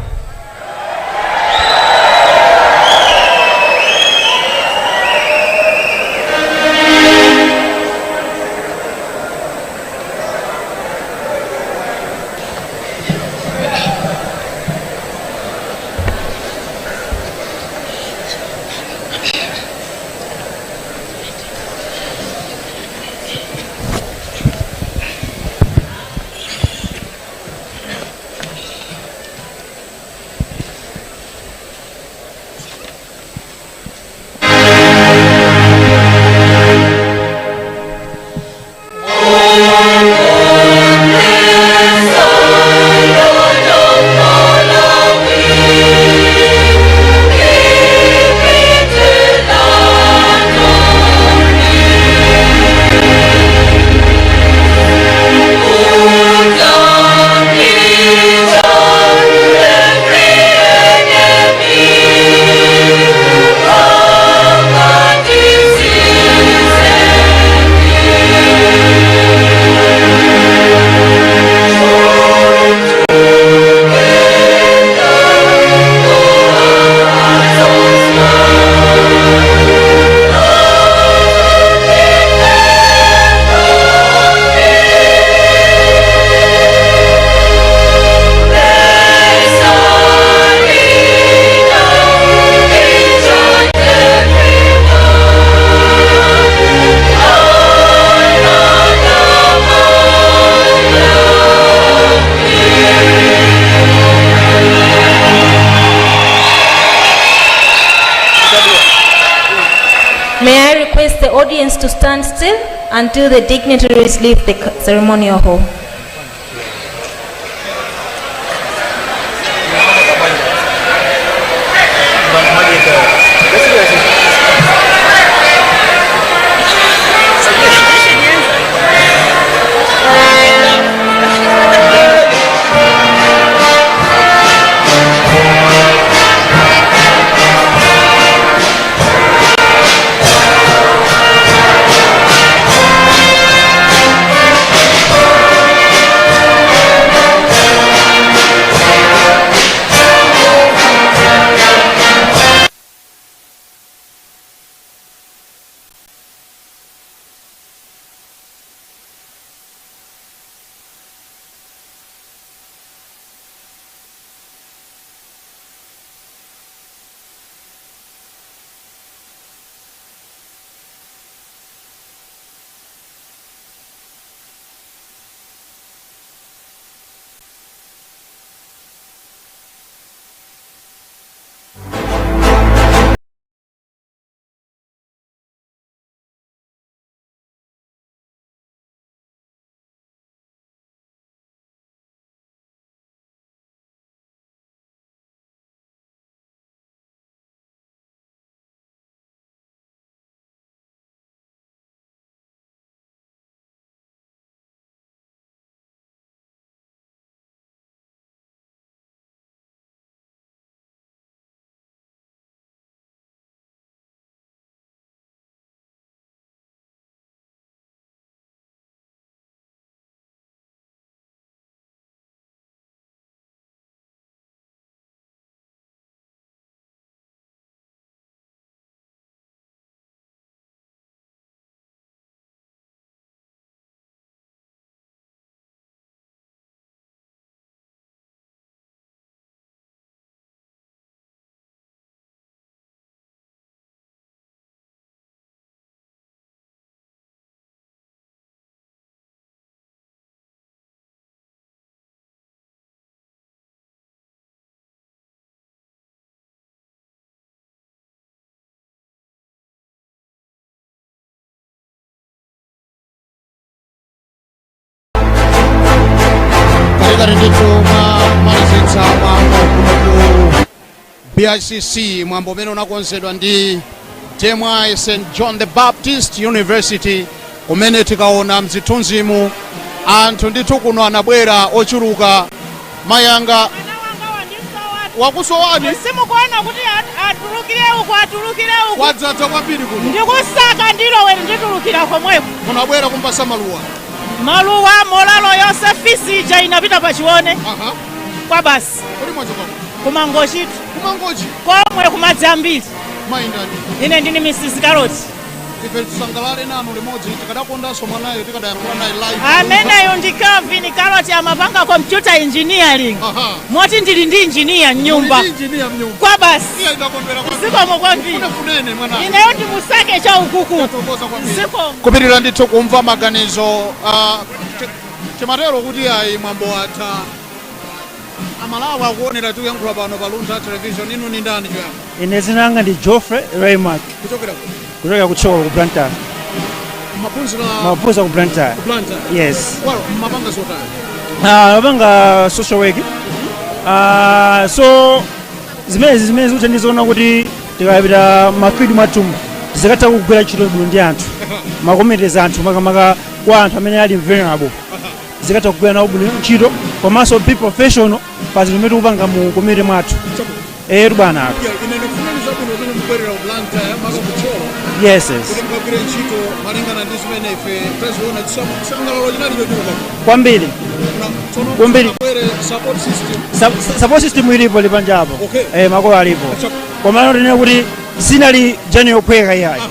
Speaker 2: To stand still until the dignitaries leave the ceremonial hall.
Speaker 14: kuyambitsa mwambo kuno ku BICC, mwambo umene unakonzedwa ndi Dmi St. John the Baptist University, kumene tikaona mzithunzimu anthu ndithu kuno anabwera ochuluka. Mayanga wakusowani
Speaker 15: simukuona kuti atulukire uku
Speaker 14: wadzadza kwambiri kuno
Speaker 15: ndikusaka ndilowere nditulukira komweko.
Speaker 14: munabwera kumpasa
Speaker 15: maluwa molalo yonse fisi ija inapita pachione kwa basi kumangochi komwe kumadzi ambiri. Ine ndini Mrs. Karoti.
Speaker 14: tisangalale nanu limodzi tikadakondanso mwanayo tikadayankhula naye live.
Speaker 15: Ameneyo ndi Calvin Karoti, amapanga computer engineering. Moti ndili ndi engineer mnyumba kwa basi. Zikomo kwambiri. Ineyo ndi Musake cha ukuku. Zikomo.
Speaker 14: Kupirira ndithu kumva maganizo timatero kuti ayi mwambo atha Amalawi akuonera tikuyankhula pano pa Luntha television. Inu ni ndani chiyani?
Speaker 16: Ine zina langa ndi Geoffrey Raymark. Kuchokera kuchokera ku Blantyre. Maphunzira ku Blantyre. Yes.
Speaker 14: Well, mapanga zotani?
Speaker 16: Mapanga social work. So zimene kuti ndizoona kuti tikapita mafidi mwatumu zikatha kugwira ntchito bwino ndi anthu makomiti anthu makamaka kwa anthu amene ali vulnerable zikatha kugwira nawo bwino ntchito komanso be professional pa zinthu zimene tikupanga mu komiti mwathu. Bwana. Yes. Kwambiri. Support system ilipo lipanjapo. Makolo alipo. Kwa maana ndine kuti sinali jani yokweka yayi.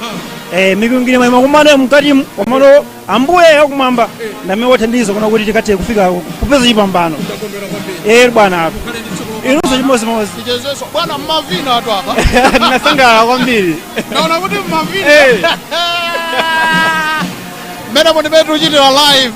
Speaker 16: Mikungine mwa kumana mkati kwa maana ambuye yakumwamba ndame wothandiza kuna kuti tikathe kufika kupeza chipambano. Bwana. Inuso chimozi mozi.
Speaker 14: Ijezeso bwana mmavina atu hapa.
Speaker 16: Ninasangala kwambiri.
Speaker 14: Naona kuti mmavina. Mena mwani betu uchitira live.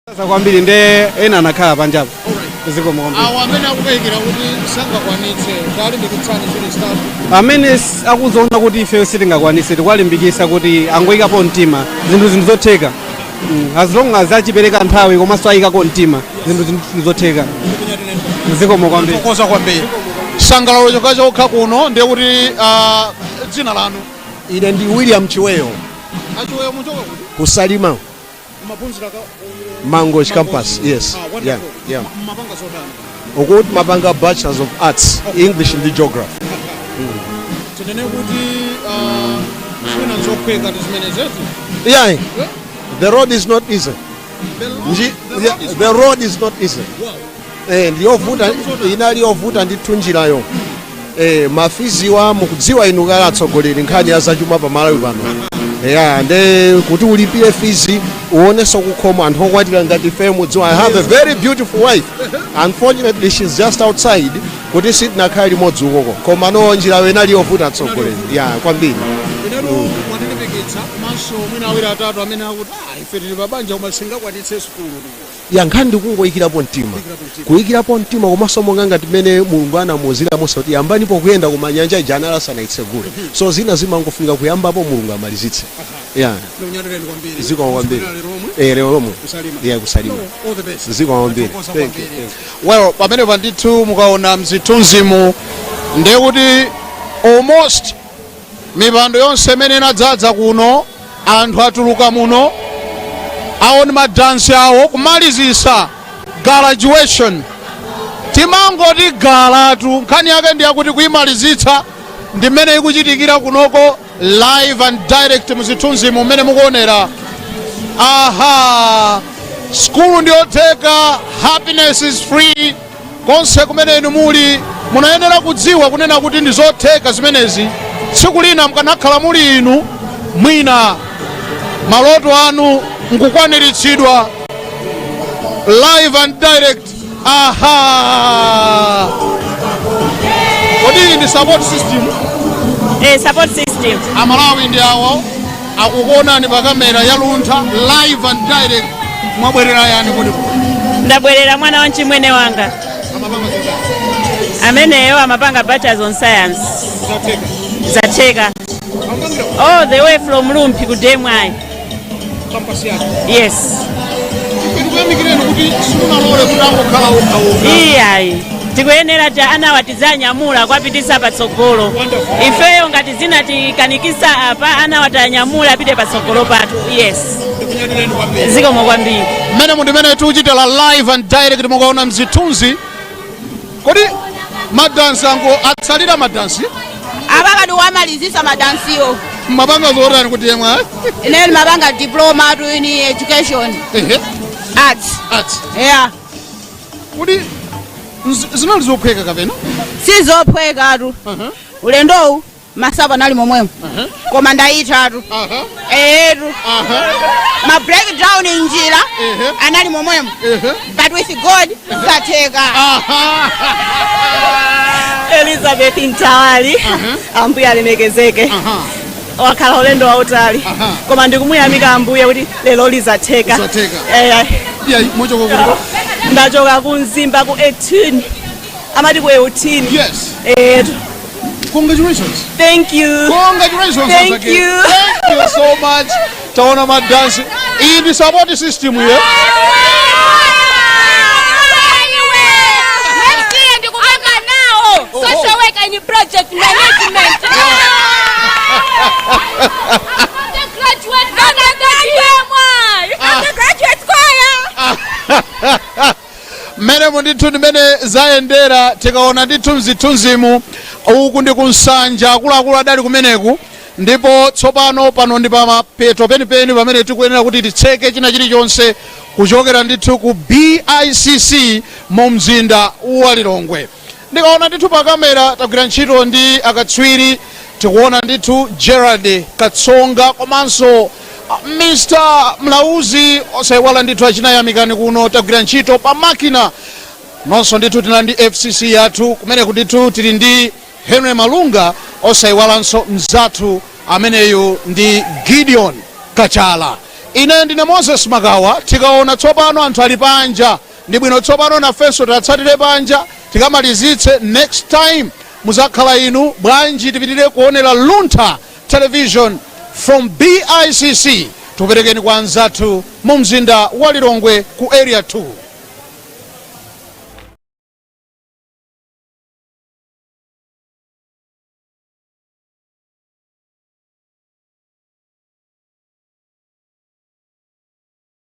Speaker 17: Sasa kwambiri nde ena nakhala panjapo. Zikomo kwambiri.
Speaker 14: Amene akukayikira kuti sangakwanitse kwalimbikitsani chili staff.
Speaker 17: Amene akuzoona kuti ife sitingakwanitse tikwalimbikitsa kuti angoyikapo mtima zinthu zotheka. As long as achipereka nthawi komanso ayikako mtima zinthu zotheka. Zikomo kwambiri.
Speaker 14: Koza kwambiri. Sangalalo chokha chokha kuno ndiye kuti dzina lanu.
Speaker 18: Ine ndi William Chiweyo.
Speaker 14: Achiweyo muchoka kuti?
Speaker 18: Kusalima.
Speaker 14: Maphunzira
Speaker 18: Mangoch campus, yes. Yeah.
Speaker 14: Mapanga zotani?
Speaker 18: Ukuti mapanga Bachelors of Arts, English and Geography.
Speaker 14: Tinene kuti swina nzopheka tizimene zetu?
Speaker 18: Yeah. The road is not easy. The road is not easy. And yovuta inali yovuta ndithu njirayo. Mafiziwa mukudziwa inu kala atsogoleri nkhani ya zachuma pa Malawi pano. Nde kuti ulipire fizi uoneso kukhoma anthu okwatira ngati ife mudziwa. I have a very beautiful wife. Unfortunately she's just outside kuti sitinakhali limodzi ukoko koma no njira wena liyovuta atsogoleri kwambiri.
Speaker 14: Wanilipikitsa maso mwina awiri atatu amene akuti ife tili pabanja koma singakwanitse sukulu.
Speaker 18: Nkhani ndikungoyikirapo mtima kuyikirapo mtima komanso monga ngati mmene mulungu anamuzira Mose kuti yambanipo kuyenda ku nyanja ija asanayitsegule. So zina zimangofunika kuyambapo mulungu amalizitse. Zikomo kwambiri. Lero lomwe. Kusalima. Zikomo kwambiri. Thank you.
Speaker 14: Well, pamene pandithu mukaona mzithunzimu ndiye kuti almost mipando yonse imene inadzadza kuno anthu atuluka muno aone madansi awo kumalizisa graduation. Timangoti galatu nkhani yake ndi yakuti kuyimalizitsa ndi mmene ikuchitikira kunoko live and direct mzithunzimu mmene mukuonera. School ndi yotheka, happiness is free. Konse kumene inu muli munayenera kudziwa kunena kuti ndi zotheka zimenezi. Tsiku lina mukanakhala muli inu mwina maloto anu nkukwaniritsidwa live and direct. Aha, kodi ndi support system?
Speaker 15: Support system.
Speaker 14: Amalawi ndi awo akukuonani pa kamera ya luntha live and direct. Mwabwerera yani kodi?
Speaker 15: Ndabwerera mwana wa chimwene wanga ameneyo amapanga bachelors on science. Zatheka all the way from Lumpi ku Dmi. Yes. Iyayi tikuyenera ja ana watizanyamula kwapitisa patsogolo. Ifeyo ngati zina tikanikisa apa ana watanyamula apite patsogolo patu. Yes. Zikomo kwambiri.
Speaker 14: Mene mundimene tuchitela live and direct mukaona mzithunzi. Kodi madansi ango atsalira madansi?
Speaker 19: Abakati wamalizisa madansiyo.
Speaker 14: Mabanga zorani kuti yemwe?
Speaker 19: Ine mabanga diploma in education. Arts. Yeah.
Speaker 14: Kodi zinali zophweka kapena?
Speaker 19: Sizophweka atu. Ulendo masaba nali momwemo. Koma ndayitatu. Etu. Ma breakdown injira anali momwemo. But with God zatheka.
Speaker 15: Elizabeth Ntawali ambuye alemekezeke. Wakhala ulendo wautali koma ndikumuyamika ambuye kuti lelo lizatheka.
Speaker 14: Muchoka kuliko?
Speaker 15: Ndachoka kunzimba ku 18 amati ku 18.
Speaker 14: Yes. Congratulations.
Speaker 15: Thank you.
Speaker 14: Congratulations.
Speaker 15: Thank you.
Speaker 14: Thank you so much. Taona madansi. Iyi ndi support system here.
Speaker 19: Social work and project management. Undergraduate choir.
Speaker 14: Mene mundithu ndimene zayendera tikaona ndithu mzithunzimu uku ndi kunsanja akuluakulu adali kumeneku ndipo tsopano pano ndi pamapeto penipeni pamene tikuyenera kuti titseke china chilichonse kuchokera ndithu ku BICC mu mzinda wa Lilongwe. Ndikaona ndithu pa kamera tagwira ntchito ndi akatswiri tikuona ndithu Gerald Katsonga komanso Mr. Mlauzi osaiwala ndithu achinayamikani kuno tagwira ntchito pa makina nonso ndithu tinali ndi FCC yathu kumene ndithu tili ndi Henry Malunga osaiwalanso mzathu ameneyo ndi Gideon Kachala. Ine ndine Moses Magawa. Tikaona tsopano anthu ali panja ndi bwino tsopano nafenso tatsatire panja tikamalizitse next time muzakhala inu bwanji tipitirire kuonera Luntha television from BICC. Tuperekeni kwa anzathu mu mzinda wa Lilongwe ku area 2.